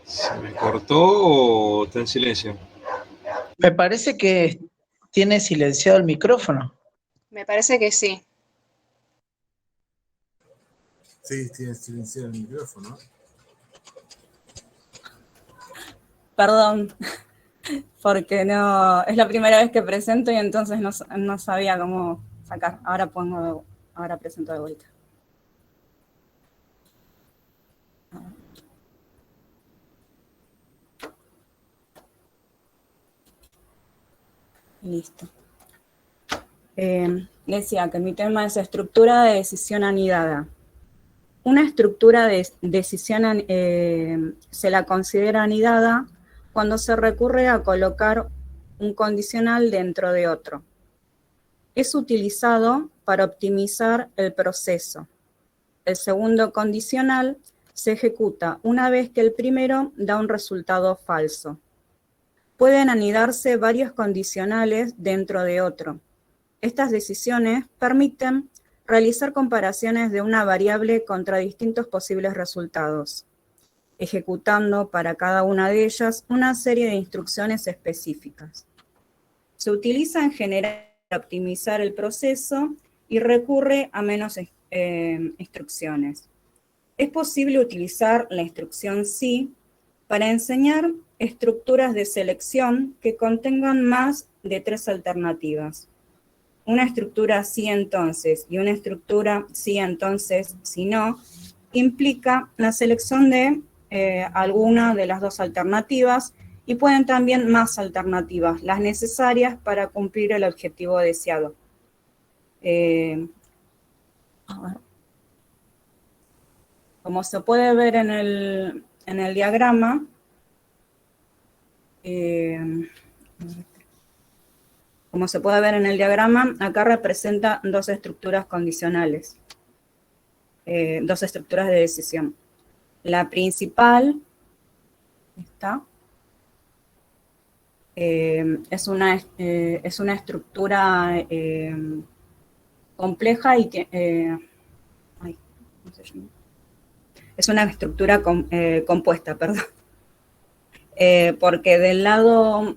S15: ¿Se me cortó o está en silencio?
S9: Me parece que tiene silenciado el micrófono.
S7: Me parece que sí.
S2: Sí, tiene silenciado el micrófono.
S1: Perdón, porque no es la primera vez que presento y entonces no sabía cómo sacar. Ahora presento de vuelta. Listo. Decía que mi tema es estructura de decisión anidada. Una estructura de decisión se la considera anidada cuando se recurre a colocar un condicional dentro de otro. Es utilizado para optimizar el proceso. El segundo condicional se ejecuta una vez que el primero da un resultado falso. pueden anidarse varios condicionales dentro de otro. Estas decisiones permiten realizar comparaciones de una variable contra distintos posibles resultados, ejecutando para cada una de ellas una serie de instrucciones específicas. Se utiliza en general para optimizar el proceso y recurre a menos instrucciones. Es posible utilizar la instrucción sí para enseñar estructuras de selección que contengan más de 3 alternativas. Una estructura sí entonces y una estructura sí entonces si no implica la selección de alguna de las 2 alternativas y pueden también más alternativas, las necesarias para cumplir el objetivo deseado. Como se puede ver en el diagrama, acá representa 2 estructuras condicionales, 2 estructuras de decisión. La principal es una estructura compleja y es una estructura compuesta, perdón. Porque del lado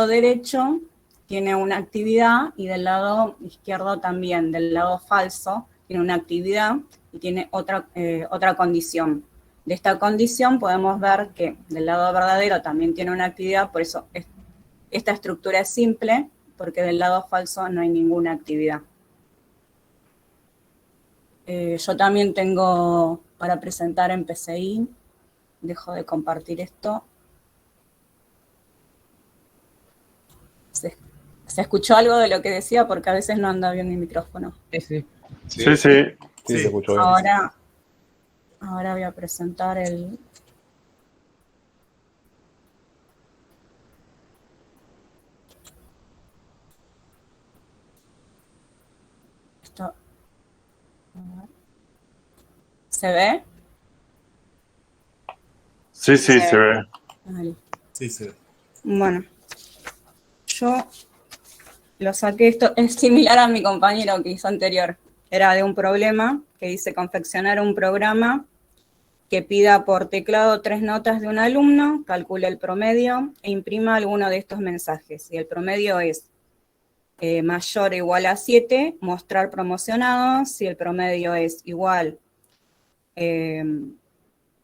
S1: derecho tiene una actividad y del lado izquierdo también, del lado falso, tiene una actividad y tiene otra condición. De esta condición podemos ver que del lado verdadero también tiene una actividad, por eso esta estructura es simple, porque del lado falso no hay ninguna actividad. Yo también tengo para presentar en PCI, dejo de compartir esto. ¿Se escuchó algo de lo que decía? Porque a veces no anda bien mi micrófono.
S3: Sí, se escuchó bien.
S1: Ahora voy a presentar el... Esto... ¿Se ve?
S3: Sí, se ve.
S1: Vale.
S2: Sí, se ve.
S1: Bueno, yo lo saqué, esto es similar a mi compañero que hizo anterior. Era de un problema que dice confeccionar un programa que pida por teclado 3 notas de un alumno, calcule el promedio e imprima alguno de estos mensajes. Y el promedio es mayor o igual a 7, mostrar promocionado. Si el promedio es igual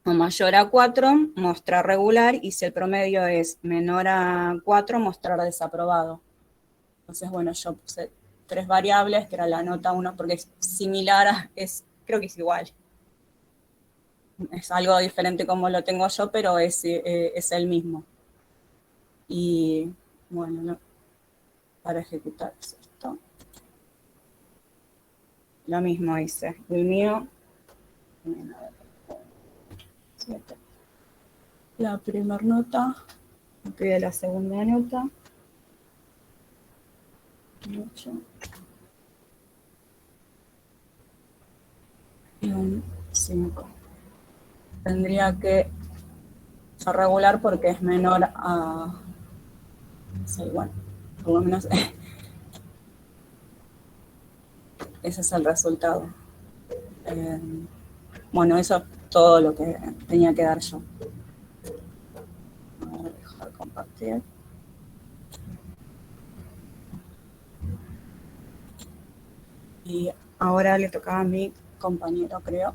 S1: o mayor a 4, mostrar regular. Y si el promedio es menor a 4, mostrar desaprobado. Entonces, bueno, yo puse 3 variables, que era la nota 1, porque es similar, creo que es igual. Es algo diferente como lo tengo yo, pero es el mismo. Y, bueno, para ejecutar es esto. Lo mismo hice. El mío, 7. La primera nota, me pide la segunda nota. 8. Y un 5. Tendría que ser regular porque es menor a... Sí, bueno, por lo menos ese es el resultado. Bueno, eso es todo lo que tenía que dar yo. Voy a dejar compartir. Y ahora le tocaba a mi compañero, creo.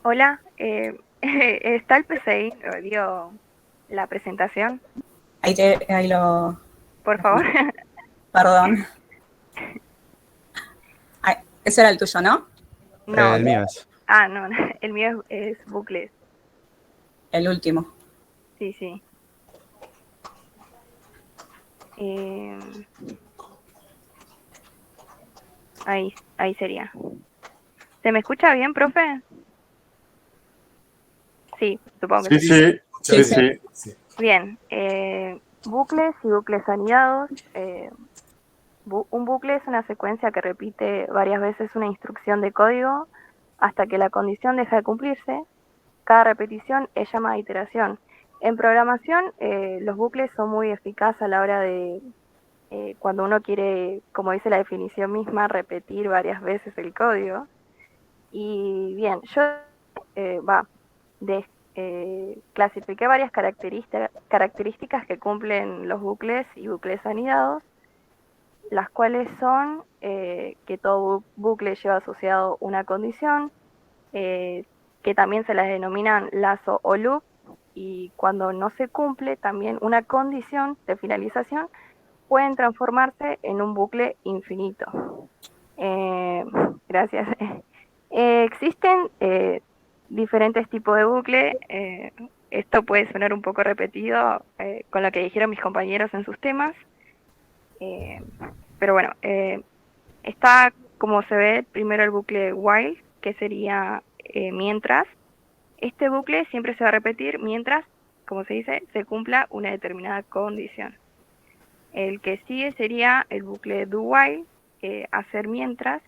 S18: Hola, ¿está el PCI? ¿Dio la presentación?
S1: Ahí lo...
S18: Por favor.
S1: Perdón. Ese era el tuyo, ¿no?
S18: No.
S19: El mío es.
S18: Ah, no, el mío es bucles.
S1: El último.
S18: Sí, sí. Ahí sería. ¿Se me escucha bien, profe? Sí, supongo que sí.
S3: Sí.
S18: Bien. bucles y bucles anidados. Un bucle es una secuencia que repite varias veces una instrucción de código hasta que la condición deja de cumplirse. Cada repetición es llamada iteración. En programación, los bucles son muy eficaces a la hora de, cuando uno quiere, como dice la definición misma, repetir varias veces el código. Y bien, yo clasifiqué varias características que cumplen los bucles y bucles anidados, las cuales son que todo bucle lleva asociado una condición, que también se las denominan lazo o loop, y cuando no se cumple también una condición de finalización, pueden transformarse en un bucle infinito. Gracias. Existen diferentes tipos de bucle. Esto puede sonar un poco repetido con lo que dijeron mis compañeros en sus temas. Pero bueno, está, como se ve, primero el bucle while, que sería mientras. Este bucle siempre se va a repetir mientras, como se dice, se cumpla una determinada condición. El que sigue sería el bucle do while, hacer mientras.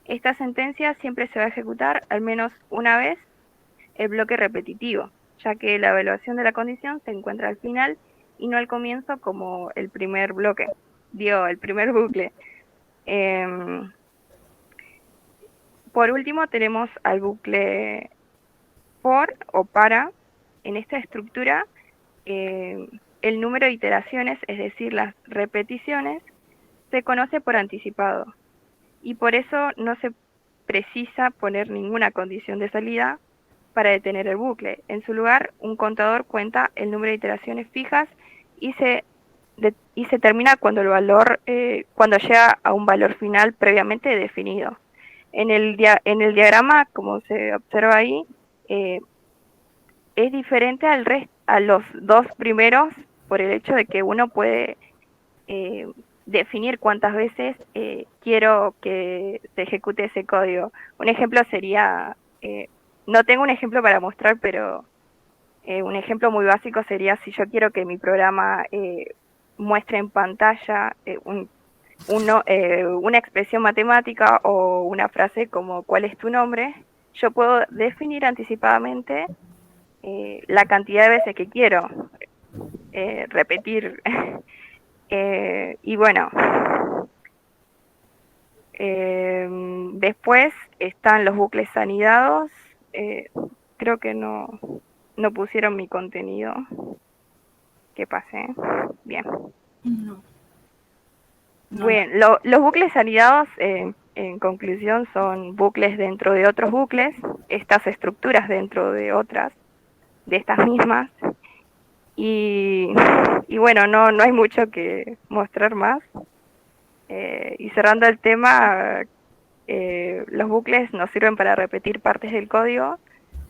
S18: Esta sentencia siempre se va a ejecutar al menos una vez el bloque repetitivo, ya que la evaluación de la condición se encuentra al final y no al comienzo como el primer bloque, el primer bucle. Por último tenemos al bucle for o para. En esta estructura el número de iteraciones, es decir, las repeticiones, se conoce por anticipado y por eso no se precisa poner ninguna condición de salida para detener el bucle. En su lugar, un contador cuenta el número de iteraciones fijas y se termina cuando el valor, cuando llega a un valor final previamente definido. En el diagrama, como se observa ahí, es diferente a los dos primeros por el hecho de que uno puede definir cuántas veces quiero que se ejecute ese código. Un ejemplo sería, no tengo un ejemplo para mostrar, pero un ejemplo muy básico sería si yo quiero que mi programa muestre en pantalla una expresión matemática o una frase como ¿cuál es tu nombre? Yo puedo definir anticipadamente la cantidad de veces que quiero repetir. Y bueno, después están los bucles anidados. Creo que no pusieron mi contenido. ¿Qué pasé? Bien.
S1: No.
S18: Bien, los bucles anidados, en conclusión, son bucles dentro de otros bucles, estas estructuras dentro de otras, de estas mismas. Y bueno, no hay mucho que mostrar más. Y cerrando el tema, los bucles nos sirven para repetir partes del código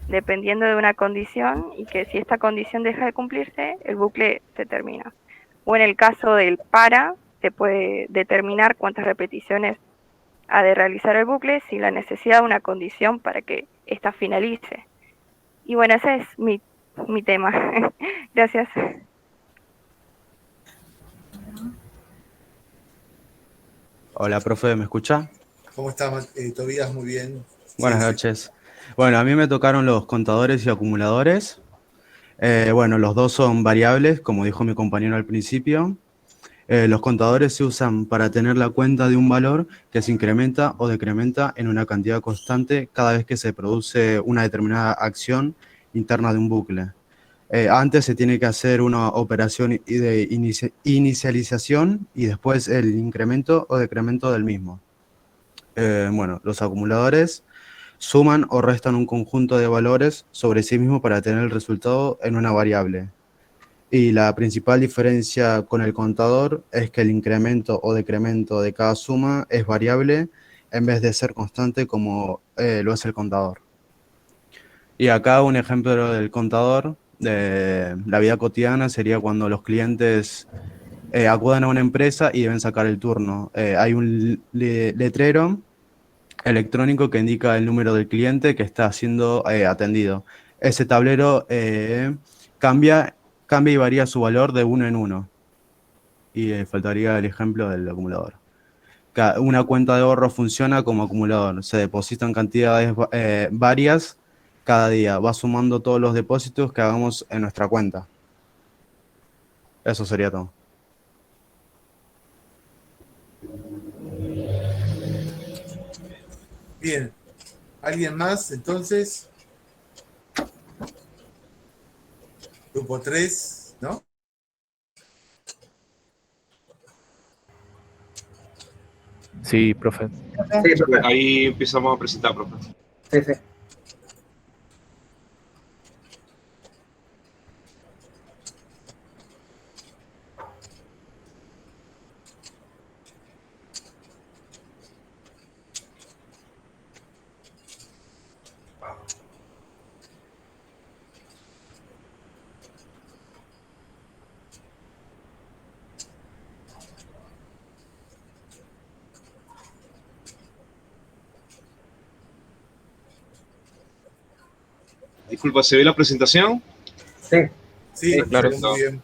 S18: dependiendo de una condición, y que si esta condición deja de cumplirse, el bucle se termina. O en el caso del para, se puede determinar cuántas repeticiones ha de realizar el bucle sin la necesidad de una condición para que ésta finalice. Y bueno, ese es mi tema. Gracias.
S19: Hola, profe, ¿me escucha?
S2: ¿Cómo estás, Tobías? Muy bien.
S19: Buenas noches. Bueno, a mí me tocaron los contadores y acumuladores. Bueno, los dos son variables, como dijo mi compañero al principio. Los contadores se usan para tener la cuenta de un valor que se incrementa o decrementa en una cantidad constante cada vez que se produce una determinada acción interna de un bucle. Antes se tiene que hacer una operación de inicialización y después el incremento o decremento del mismo. Bueno, los acumuladores suman o restan un conjunto de valores sobre sí mismo para tener el resultado en una variable. Y la principal diferencia con el contador es que el incremento o decremento de cada suma es variable en vez de ser constante como lo es el contador. Y acá un ejemplo del contador de la vida cotidiana sería cuando los clientes acudan a una empresa y deben sacar el turno. Hay un letrero electrónico que indica el número del cliente que está siendo atendido. Ese tablero cambia cambia y varía su valor de 1 en 1. Y faltaría el ejemplo del acumulador. Una cuenta de ahorro funciona como acumulador. Se depositan cantidades varias cada día. Va sumando todos los depósitos que hagamos en nuestra cuenta. Eso sería todo.
S2: Bien. ¿Alguien más, entonces? Grupo 3, ¿no?
S5: Sí, profe.
S15: Sí, profe. Ahí empezamos a presentar, profe.
S9: Sí, sí.
S15: Disculpa, ¿se ve la presentación?
S9: Sí.
S2: Sí,
S15: claro.
S2: Muy bien.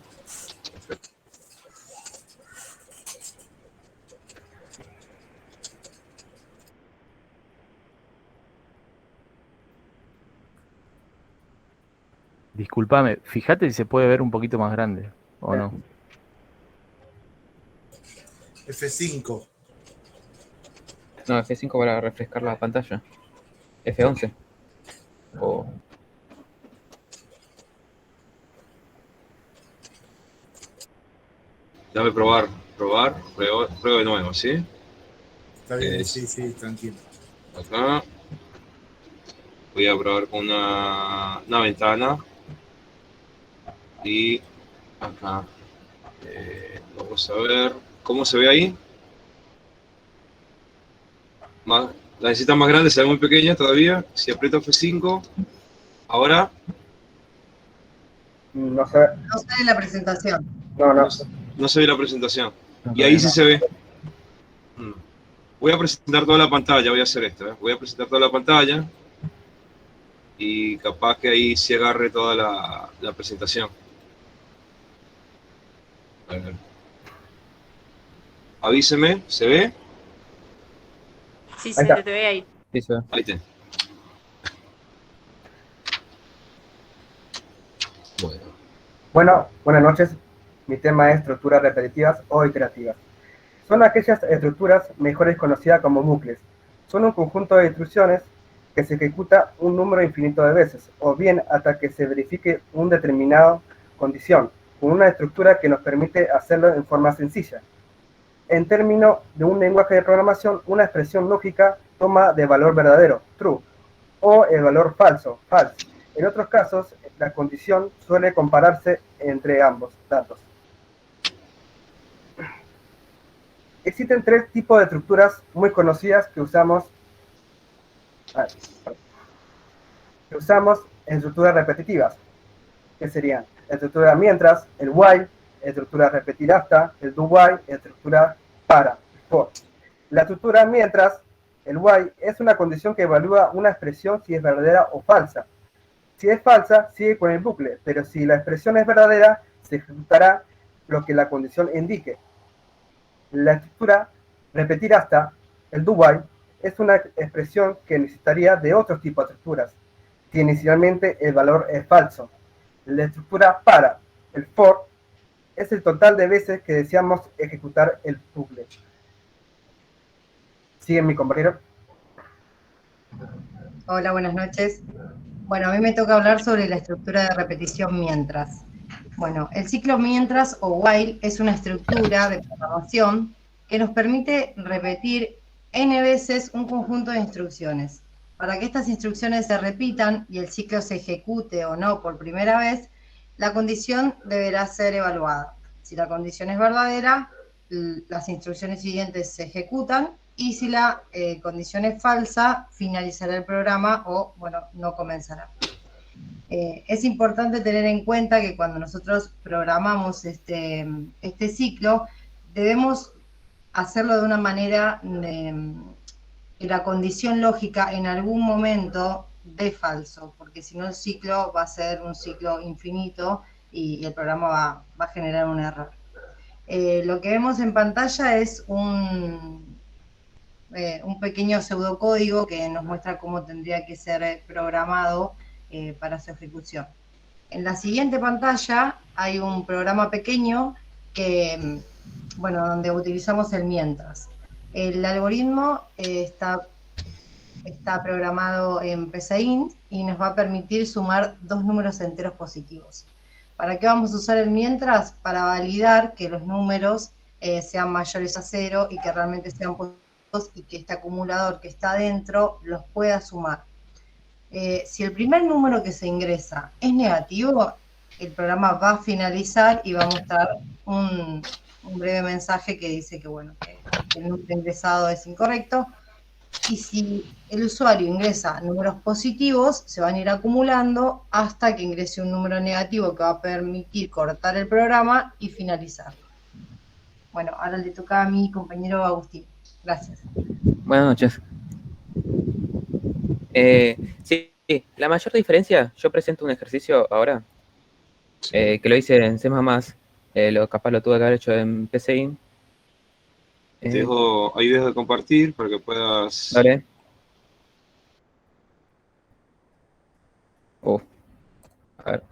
S5: Disculpame, fíjate si se puede ver un poquito más grande, ¿o no?
S2: F5.
S5: No, F5 para refrescar la pantalla. F11. O...
S15: Dame probar, pruebo de nuevo, ¿sí?
S2: Está bien, sí, tranquilo.
S15: Acá. Voy a probar con una ventana. Y acá. Vamos a ver. ¿Cómo se ve ahí? La necesita más grande, se ve muy pequeña todavía. Si aprieto F5. Ahora.
S9: No sé.
S20: No sale la presentación.
S15: No se ve la presentación. Y ahí sí se ve. Voy a presentar toda la pantalla, voy a hacer esto. Voy a presentar toda la pantalla. Y capaz que ahí se agarre toda la presentación. A ver. Avíseme, ¿se ve?
S20: Sí, se te ve ahí.
S5: Sí, se ve.
S15: Ahí está.
S9: Bueno, buenas noches. Mi tema es estructuras repetitivas o iterativas. Son aquellas estructuras mejores conocidas como bucles. Son un conjunto de instrucciones que se ejecuta un número infinito de veces, o bien hasta que se verifique una determinada condición, con una estructura que nos permite hacerlo en forma sencilla. En términos de un lenguaje de programación, una expresión lógica toma de valor verdadero, true, o el valor falso, false. En otros casos, la condición suele compararse entre ambos datos. Existen tres tipos de estructuras muy conocidas que usamos en estructuras repetitivas, que serían la estructura mientras, el while, estructura repetir hasta, el do while, estructura para, el for. La estructura mientras, el while, es una condición que evalúa una expresión si es verdadera o falsa. Si es falsa, sigue con el bucle, pero si la expresión es verdadera, se ejecutará lo que la condición indique. La estructura repetir hasta, el do while, es una expresión que necesitaría de otro tipo de estructuras, que inicialmente el valor es falso. La estructura para, el for, es el total de veces que deseamos ejecutar el bucle. ¿Sigue mi compañero?
S20: Hola, buenas noches. Bueno, a mí me toca hablar sobre la estructura de repetición mientras. Bueno, el ciclo mientras o while es una estructura de programación que nos permite repetir n veces un conjunto de instrucciones. Para que estas instrucciones se repitan y el ciclo se ejecute o no por primera vez, la condición deberá ser evaluada. Si la condición es verdadera, las instrucciones siguientes se ejecutan, y si la condición es falsa, finalizará el programa o, bueno, no comenzará. Es importante tener en cuenta que cuando nosotros programamos este ciclo, debemos hacerlo de una manera que la condición lógica en algún momento dé falso, porque si no el ciclo va a ser un ciclo infinito y el programa va a generar un error. Lo que vemos en pantalla es un pequeño pseudocódigo que nos muestra cómo tendría que ser programado para su ejecución. En la siguiente pantalla hay un programa pequeño que, bueno, donde utilizamos el mientras. El algoritmo está programado en PCInt y nos va a permitir sumar dos números enteros positivos. ¿Para qué vamos a usar el mientras? Para validar que los números sean mayores a 0 y que realmente sean positivos y que este acumulador que está adentro los pueda sumar. Si el primer número que se ingresa es negativo, el programa va a finalizar y va a mostrar un breve mensaje que dice que, bueno, que el número ingresado es incorrecto. Y si el usuario ingresa números positivos, se van a ir acumulando hasta que ingrese un número negativo que va a permitir cortar el programa y finalizar. Bueno, ahora le toca a mi compañero Agustín. Gracias.
S21: Buenas noches. Sí, la mayor diferencia, yo presento un ejercicio ahora, que lo hice en C++, capaz lo tuve que haber hecho en PCInt.
S15: Ahí dejo de compartir para que puedas...
S21: Dale. A ver,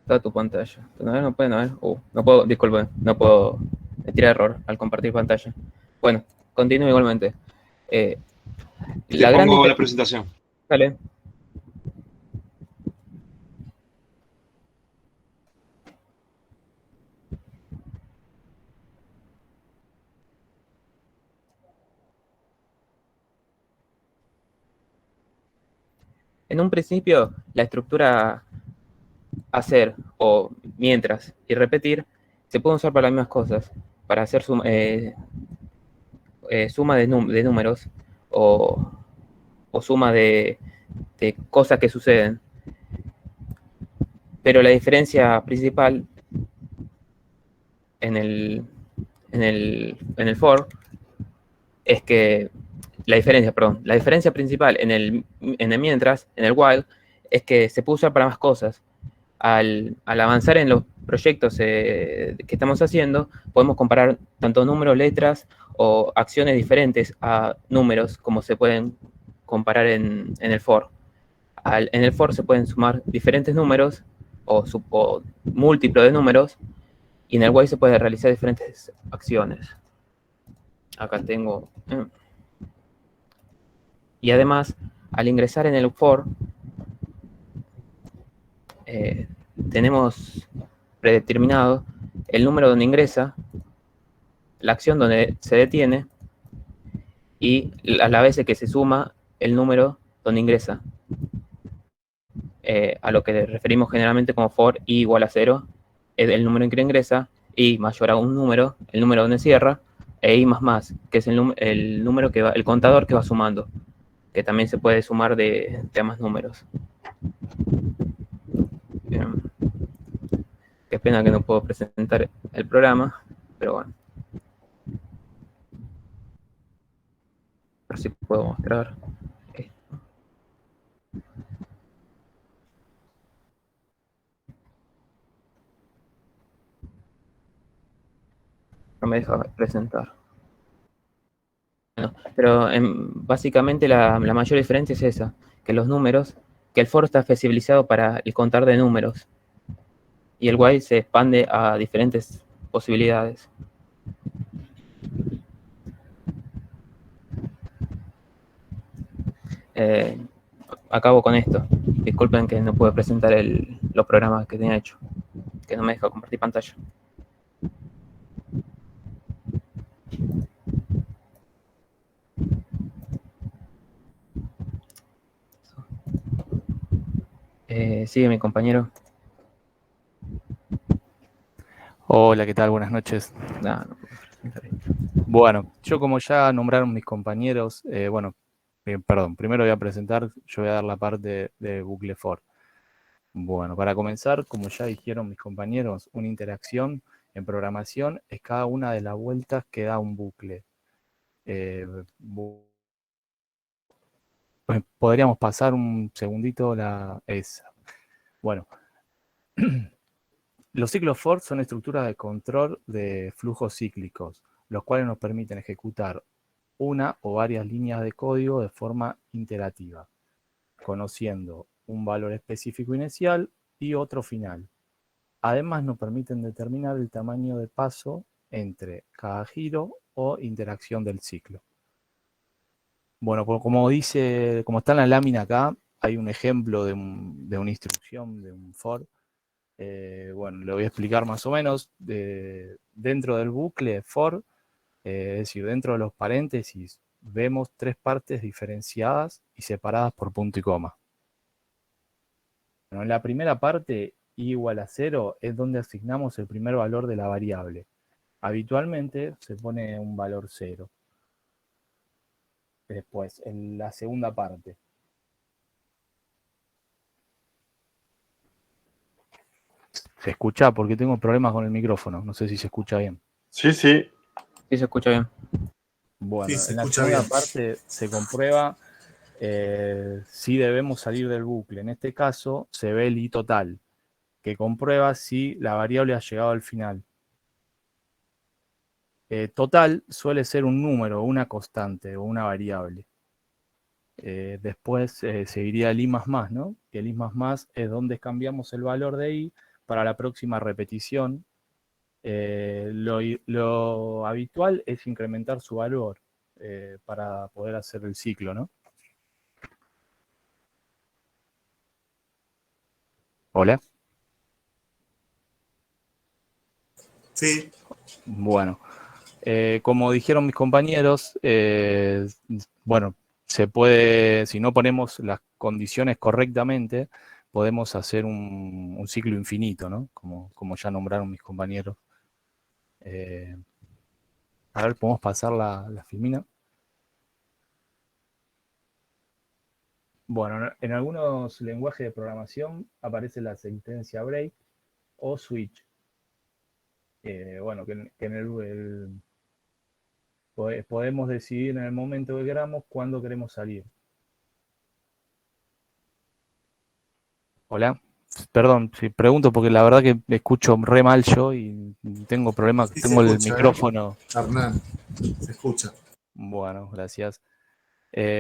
S21: toda tu pantalla. No pueden ver. No puedo, disculpe, no puedo. Me tira error al compartir pantalla. Bueno, continúo igualmente.
S15: Te pongo la presentación.
S21: Dale. En un principio, la estructura hacer o mientras y repetir se pueden usar para las mismas cosas, para hacer suma de números o suma de cosas que suceden. Pero la diferencia principal en el for es que la diferencia principal en el mientras, en el while, es que se puede usar para más cosas. Al avanzar en los proyectos que estamos haciendo, podemos comparar tanto números, letras o acciones diferentes a números como se pueden comparar en el for. En el for se pueden sumar diferentes números o múltiplo de números, y en el while se pueden realizar diferentes acciones. Acá tengo... Y además, al ingresar en el for, tenemos predeterminado el número donde ingresa, la acción donde se detiene, y a la vez que se suma el número donde ingresa. A lo que referimos generalmente como for i igual a 0, es el número en que ingresa, i mayor a un número, el número donde cierra, e i más, que es el número que va, el contador que va sumando, que también se puede sumar de más números. Bien. Qué pena que no puedo presentar el programa, pero bueno. A ver si puedo mostrar esto. No me deja presentar. Bueno, pero básicamente la mayor diferencia es esa, que los números, que el for está flexibilizado para el contar de números, y el while se expande a diferentes posibilidades. Acabo con esto. Disculpen que no pude presentar los programas que tenía hecho, que no me deja compartir pantalla. Sigue mi compañero.
S5: Hola, ¿qué tal? Buenas noches. Bueno, yo como ya nombraron mis compañeros, perdón, primero voy a presentar, yo voy a dar la parte de bucle for. Bueno, para comenzar, como ya dijeron mis compañeros, una interacción en programación es cada una de las vueltas que da un bucle. Podríamos pasar un segundito esa. Bueno, Los ciclos for son estructuras de control de flujos cíclicos, los cuales nos permiten ejecutar una o varias líneas de código de forma iterativa, conociendo un valor específico inicial y otro final. Además, nos permiten determinar el tamaño de paso entre cada giro o interacción del ciclo. Bueno, como está en la lámina acá, hay un ejemplo de una instrucción, de un for. Bueno, le voy a explicar más o menos. Dentro del bucle for, es decir, dentro de los paréntesis, vemos 3 partes diferenciadas y separadas por punto y coma. Bueno, en la primera parte, i igual a 0, es donde asignamos el primer valor de la variable. Habitualmente se pone un valor 0. Después, en la segunda parte. ¿Se escucha? Porque tengo problemas con el micrófono. No sé si se escucha bien.
S3: Sí, sí.
S21: Sí, se escucha bien.
S5: Bueno,
S2: Sí,
S5: en la segunda parte se comprueba si debemos salir del bucle. En este caso, se ve el i total, que comprueba si la variable ha llegado al final. Total suele ser un número, una constante o una variable. Después seguiría el i++, ¿no? Que el i++ es donde cambiamos el valor de i para la próxima repetición. Lo habitual es incrementar su valor para poder hacer el ciclo, ¿no? ¿Hola?
S2: Sí.
S5: Bueno, como dijeron mis compañeros, bueno, se puede, si no ponemos las condiciones correctamente, podemos hacer un ciclo infinito, ¿no? Como ya nombraron mis compañeros. A ver, ¿podemos pasar la filmina? Bueno, en algunos lenguajes de programación aparece la sentencia break o switch. Bueno, que en podemos decidir en el momento que queramos cuándo queremos salir. Hola. Perdón, si pregunto porque la verdad que me escucho re mal yo y tengo problemas,
S2: Sí,
S5: tengo
S2: se
S5: el
S2: escucha,
S5: micrófono.
S2: Hernán, se escucha.
S5: Bueno, gracias.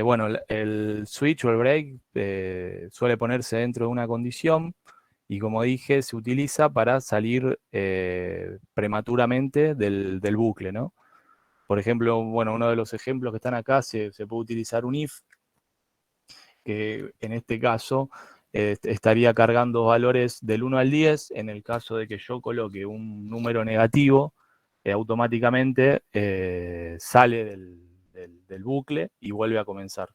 S5: Bueno, el switch o el break suele ponerse dentro de una condición y como dije, se utiliza para salir prematuramente del bucle, ¿no? Por ejemplo, bueno, uno de los ejemplos que están acá se puede utilizar un if, que en este caso estaría cargando valores del 1 al 10. En el caso de que yo coloque un número negativo, automáticamente sale del bucle y vuelve a comenzar.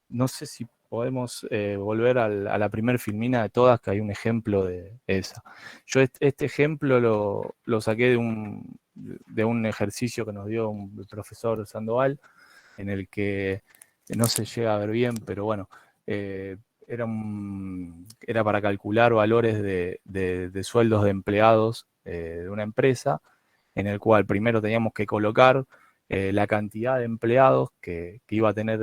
S5: No sé si podemos volver a la primer filmina de todas, que hay un ejemplo de esa. Yo este ejemplo lo saqué de un ejercicio que nos dio el profesor Sandoval, en el que no se llega a ver bien, pero bueno, era para calcular valores de sueldos de empleados de una empresa, en el cual primero teníamos que colocar la cantidad de empleados que iba a tener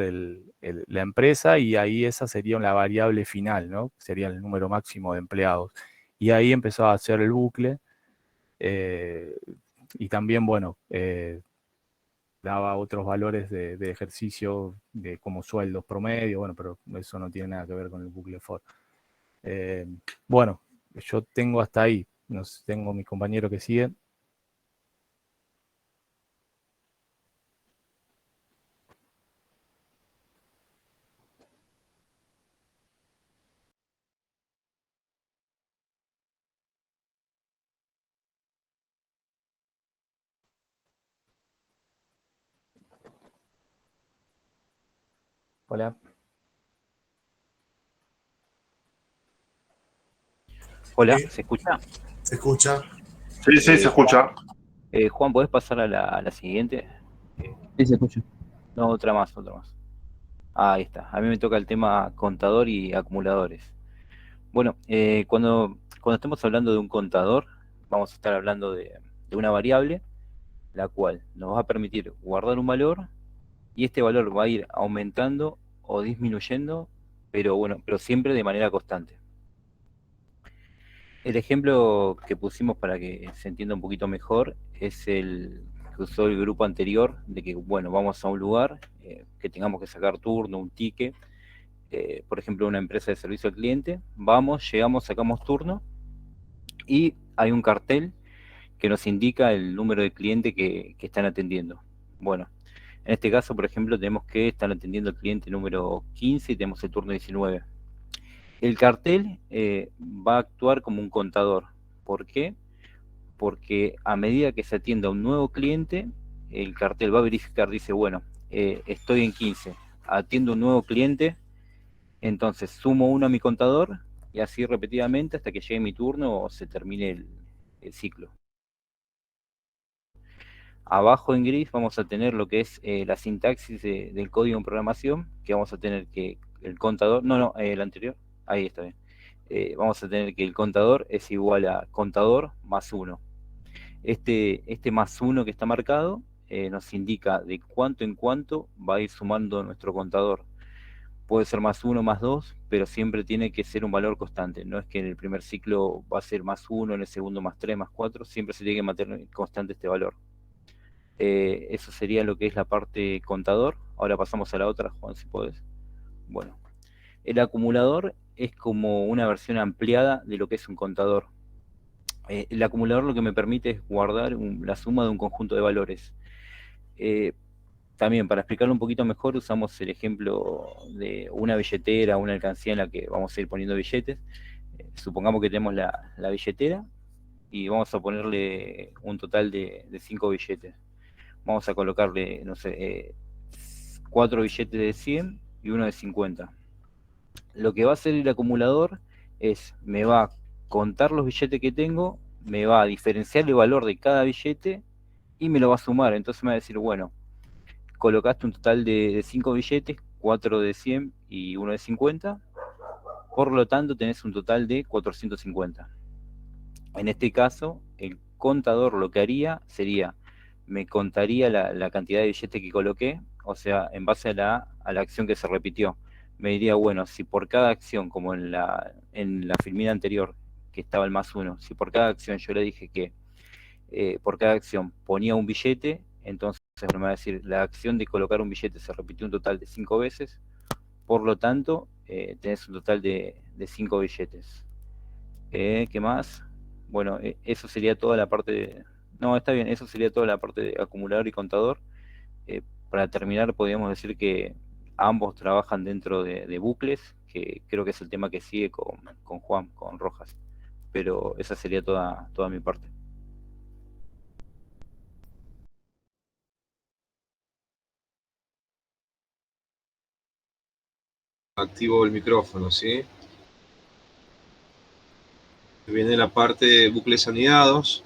S5: la empresa, y ahí esa sería la variable final, ¿no? Sería el número máximo de empleados. Y ahí empezó a hacer el bucle, y también, bueno, daba otros valores de ejercicio como sueldos promedio, bueno, pero eso no tiene nada que ver con el bucle for. Bueno, yo tengo hasta ahí, no sé, tengo mi compañero que sigue. Hola.
S6: Hola, ¿se escucha?
S2: Se escucha.
S3: Sí, sí, se escucha.
S6: Juan, ¿podés pasar a la siguiente?
S21: Sí, se escucha.
S6: No, otra más, otra más. Ahí está. A mí me toca el tema contador y acumuladores. Bueno, cuando estemos hablando de un contador, vamos a estar hablando de una variable, la cual nos va a permitir guardar un valor, y este valor va a ir aumentando o disminuyendo, pero bueno, pero siempre de manera constante. El ejemplo que pusimos para que se entienda un poquito mejor es el que usó el grupo anterior, de que, bueno, vamos a un lugar, que tengamos que sacar turno, un ticket, por ejemplo, una empresa de servicio al cliente, vamos, llegamos, sacamos turno, y hay un cartel que nos indica el número de clientes que están atendiendo. Bueno, en este caso, por ejemplo, tenemos que están atendiendo al cliente número 15 y tenemos el turno 19. El cartel va a actuar como un contador. ¿Por qué? Porque a medida que se atienda a un nuevo cliente, el cartel va a verificar, dice, bueno, estoy en 15, atiendo un nuevo cliente, entonces sumo 1 a mi contador y así repetidamente hasta que llegue mi turno o se termine el ciclo. Abajo en gris vamos a tener lo que es la sintaxis del código en programación, que vamos a tener que el contador, el anterior, ahí está bien. Vamos a tener que el contador es igual a contador más 1. Este más 1 que está marcado nos indica de cuánto en cuánto va a ir sumando nuestro contador. Puede ser más 1, más 2, pero siempre tiene que ser un valor constante. No es que en el primer ciclo va a ser más 1, en el segundo más 3, más 4, siempre se tiene que mantener constante este valor. Eso sería lo que es la parte contador. Ahora pasamos a la otra, Juan, si podés. Bueno, el acumulador es como una versión ampliada de lo que es un contador. El acumulador lo que me permite es guardar la suma de un conjunto de valores. También, para explicarlo un poquito mejor, usamos el ejemplo de una billetera, una alcancía en la que vamos a ir poniendo billetes. Supongamos que tenemos la billetera y vamos a ponerle un total de 5 billetes. Vamos a colocarle, no sé, 4 billetes de 100 y uno de 50. Lo que va a hacer el acumulador es, me va a contar los billetes que tengo, me va a diferenciar el valor de cada billete y me lo va a sumar. Entonces me va a decir, bueno, colocaste un total de 5 billetes, 4 de 100 y uno de 50, por lo tanto tenés un total de 450. En este caso, el contador lo que haría sería, me contaría la cantidad de billetes que coloqué, o sea, en base a la acción que se repitió. Me diría, bueno, si por cada acción, como en la filmina anterior, que estaba el más 1, si por cada acción yo le dije que por cada acción ponía un billete, entonces me va a decir, la acción de colocar un billete se repitió un total de 5 veces, por lo tanto, tenés un total de 5 billetes. ¿Qué más? Bueno, eso sería toda la parte de... No, está bien, eso sería toda la parte de acumulador y contador. Para terminar, podríamos decir que ambos trabajan dentro de bucles, que creo que es el tema que sigue con Juan, con Rojas. Pero esa sería toda mi parte.
S15: Activo el micrófono, ¿sí? Viene la parte de bucles anidados.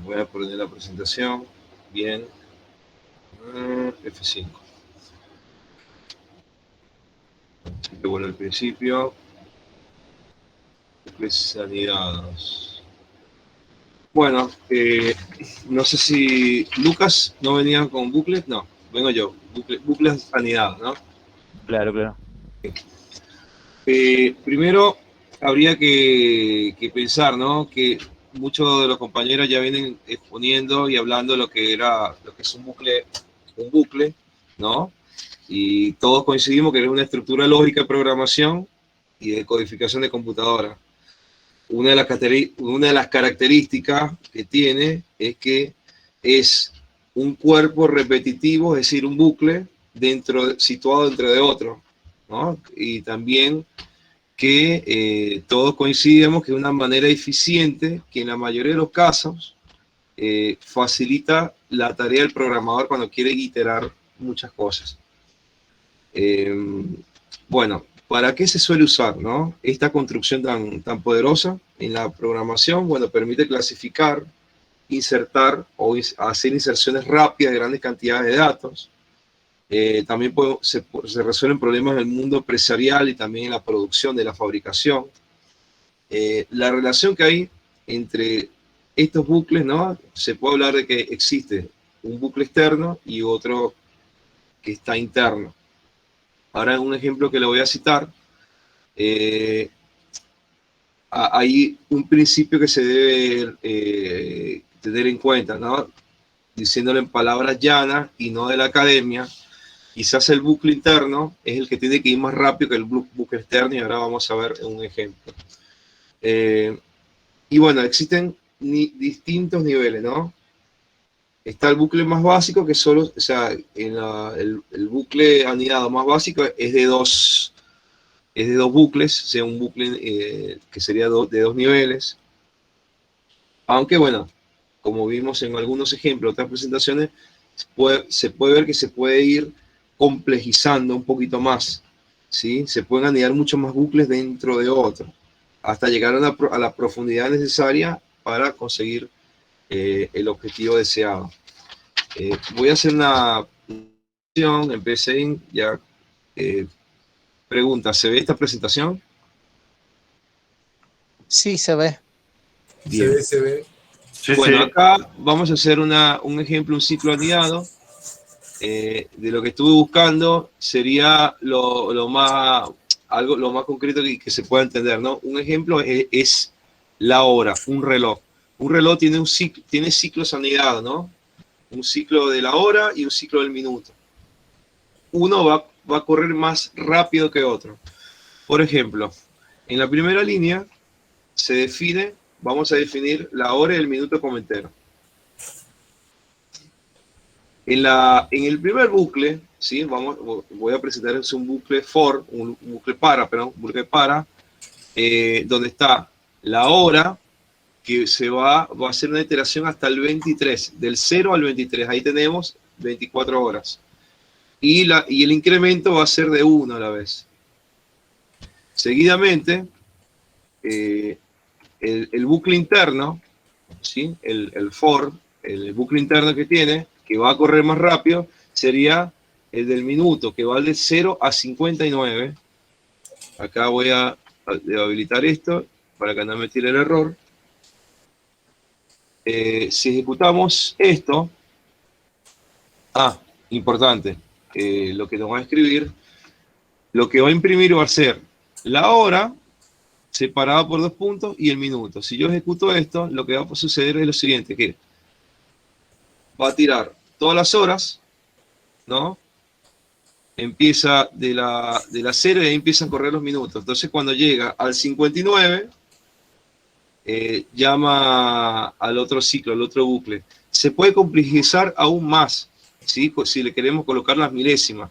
S15: Voy a poner la presentación. Bien. F5. Vuelvo al principio. Bucles anidados. Bueno, no sé si Lucas no venía con bucles. No, vengo yo. Bucles anidados, ¿no?
S6: Claro, claro.
S15: Primero, habría que pensar, ¿no? Que muchos de los compañeros ya vienen exponiendo y hablando de lo que es un bucle, ¿no? Y todos coincidimos que es una estructura lógica de programación y de codificación de computadora. Una de las características que tiene es que es un cuerpo repetitivo, es decir, un bucle situado dentro de otro, ¿no? Y también que todos coincidimos que es una manera eficiente que en la mayoría de los casos facilita la tarea del programador cuando quiere iterar muchas cosas. Bueno, ¿para qué se suele usar, no? Esta construcción tan poderosa en la programación? Bueno, permite clasificar, insertar o hacer inserciones rápidas de grandes cantidades de datos. También se resuelven problemas en el mundo empresarial y también en la producción de la fabricación. La relación que hay entre estos bucles, ¿no? Se puede hablar de que existe un bucle externo y otro que está interno. Ahora un ejemplo que le voy a citar. hay un principio que se debe tener en cuenta, ¿no? Diciéndolo en palabras llanas y no de la academia, quizás el bucle interno es el que tiene que ir más rápido que el bucle externo, y ahora vamos a ver un ejemplo. Y bueno, existen distintos niveles, ¿no? Está el bucle más básico, que solo, o sea, el bucle anidado más básico es de dos bucles, o sea, un bucle que sería de dos niveles. Aunque bueno, como vimos en algunos ejemplos, otras presentaciones, se puede ver que se puede ir complejizando un poquito más, ¿sí? Se pueden anidar muchos más bucles dentro de otro, hasta llegar a la profundidad necesaria para conseguir el objetivo deseado. Voy a hacer una presentación, empecé ya. Pregunta, ¿se ve esta presentación?
S10: Sí, se ve.
S15: Bien.
S2: Se ve.
S3: Sí,
S15: Bueno,
S3: sí.
S15: acá vamos a hacer un ejemplo, un ciclo anidado. De lo que estuve buscando sería lo más concreto que se pueda entender, ¿no? Un ejemplo es la hora, un reloj. Un reloj tiene ciclos anidados, ¿no? Un ciclo de la hora y un ciclo del minuto. Uno va a correr más rápido que otro. Por ejemplo, en la primera línea vamos a definir la hora y el minuto como entero. En el primer bucle, ¿sí? Voy a presentarles un bucle for, un bucle para, donde está la hora, que va a ser una iteración hasta el 23, del 0 al 23, ahí tenemos 24 horas. Y el incremento va a ser de 1 a la vez. Seguidamente, el bucle interno, ¿sí? El for, el bucle interno que tiene, que va a correr más rápido, sería el del minuto, que va de 0 a 59. Acá voy a habilitar esto para que no me tire el error. Si ejecutamos esto, importante, lo que nos va a escribir, lo que va a imprimir va a ser la hora separada por 2 puntos y el minuto. Si yo ejecuto esto, lo que va a suceder es lo siguiente, que va a tirar todas las horas, ¿no? Empieza de la 0 y ahí empiezan a correr los minutos. Entonces cuando llega al 59, llama al otro ciclo, al otro bucle. Se puede complejizar aún más, ¿sí? Si le queremos colocar las milésimas.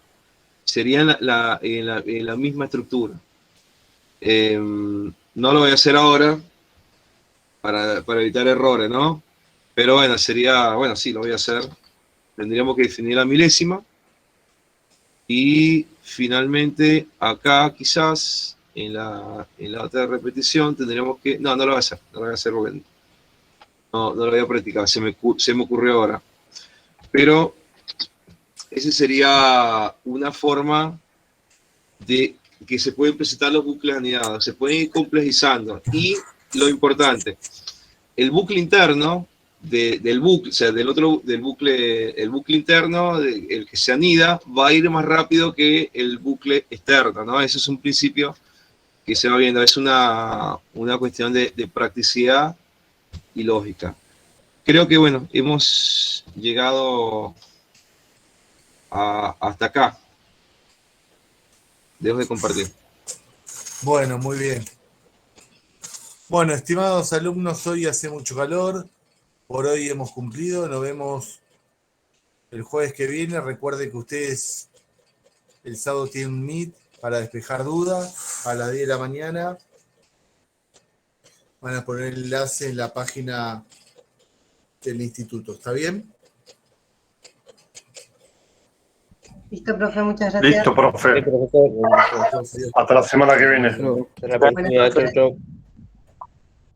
S15: Sería en la misma estructura. No lo voy a hacer ahora para evitar errores, ¿no? Pero bueno, sí, lo voy a hacer. Tendríamos que definir la milésima. Y finalmente, acá quizás, en la otra repetición, tendríamos que... No lo voy a hacer. No lo voy a hacer porque no lo voy a practicar. Se me ocurrió ahora. Pero esa sería una forma de que se pueden presentar los bucles anidados. Se pueden ir complejizando. Y lo importante, el bucle interno del bucle, o sea, del bucle, el bucle interno, el que se anida, va a ir más rápido que el bucle externo, ¿no? Ese es un principio que se va viendo, es una cuestión de practicidad y lógica. Creo que, bueno, hemos llegado hasta acá. Dejo de compartir.
S2: Bueno, muy bien. Bueno, estimados alumnos, hoy hace mucho calor. Por hoy hemos cumplido. Nos vemos el jueves que viene. Recuerden que ustedes el sábado tienen un Meet para despejar dudas a las 10 de la mañana. Van a poner el enlace en la página del instituto. ¿Está bien?
S20: Listo, profe, muchas gracias.
S3: Listo, profe. Hasta la semana que viene.
S20: Buenas noches.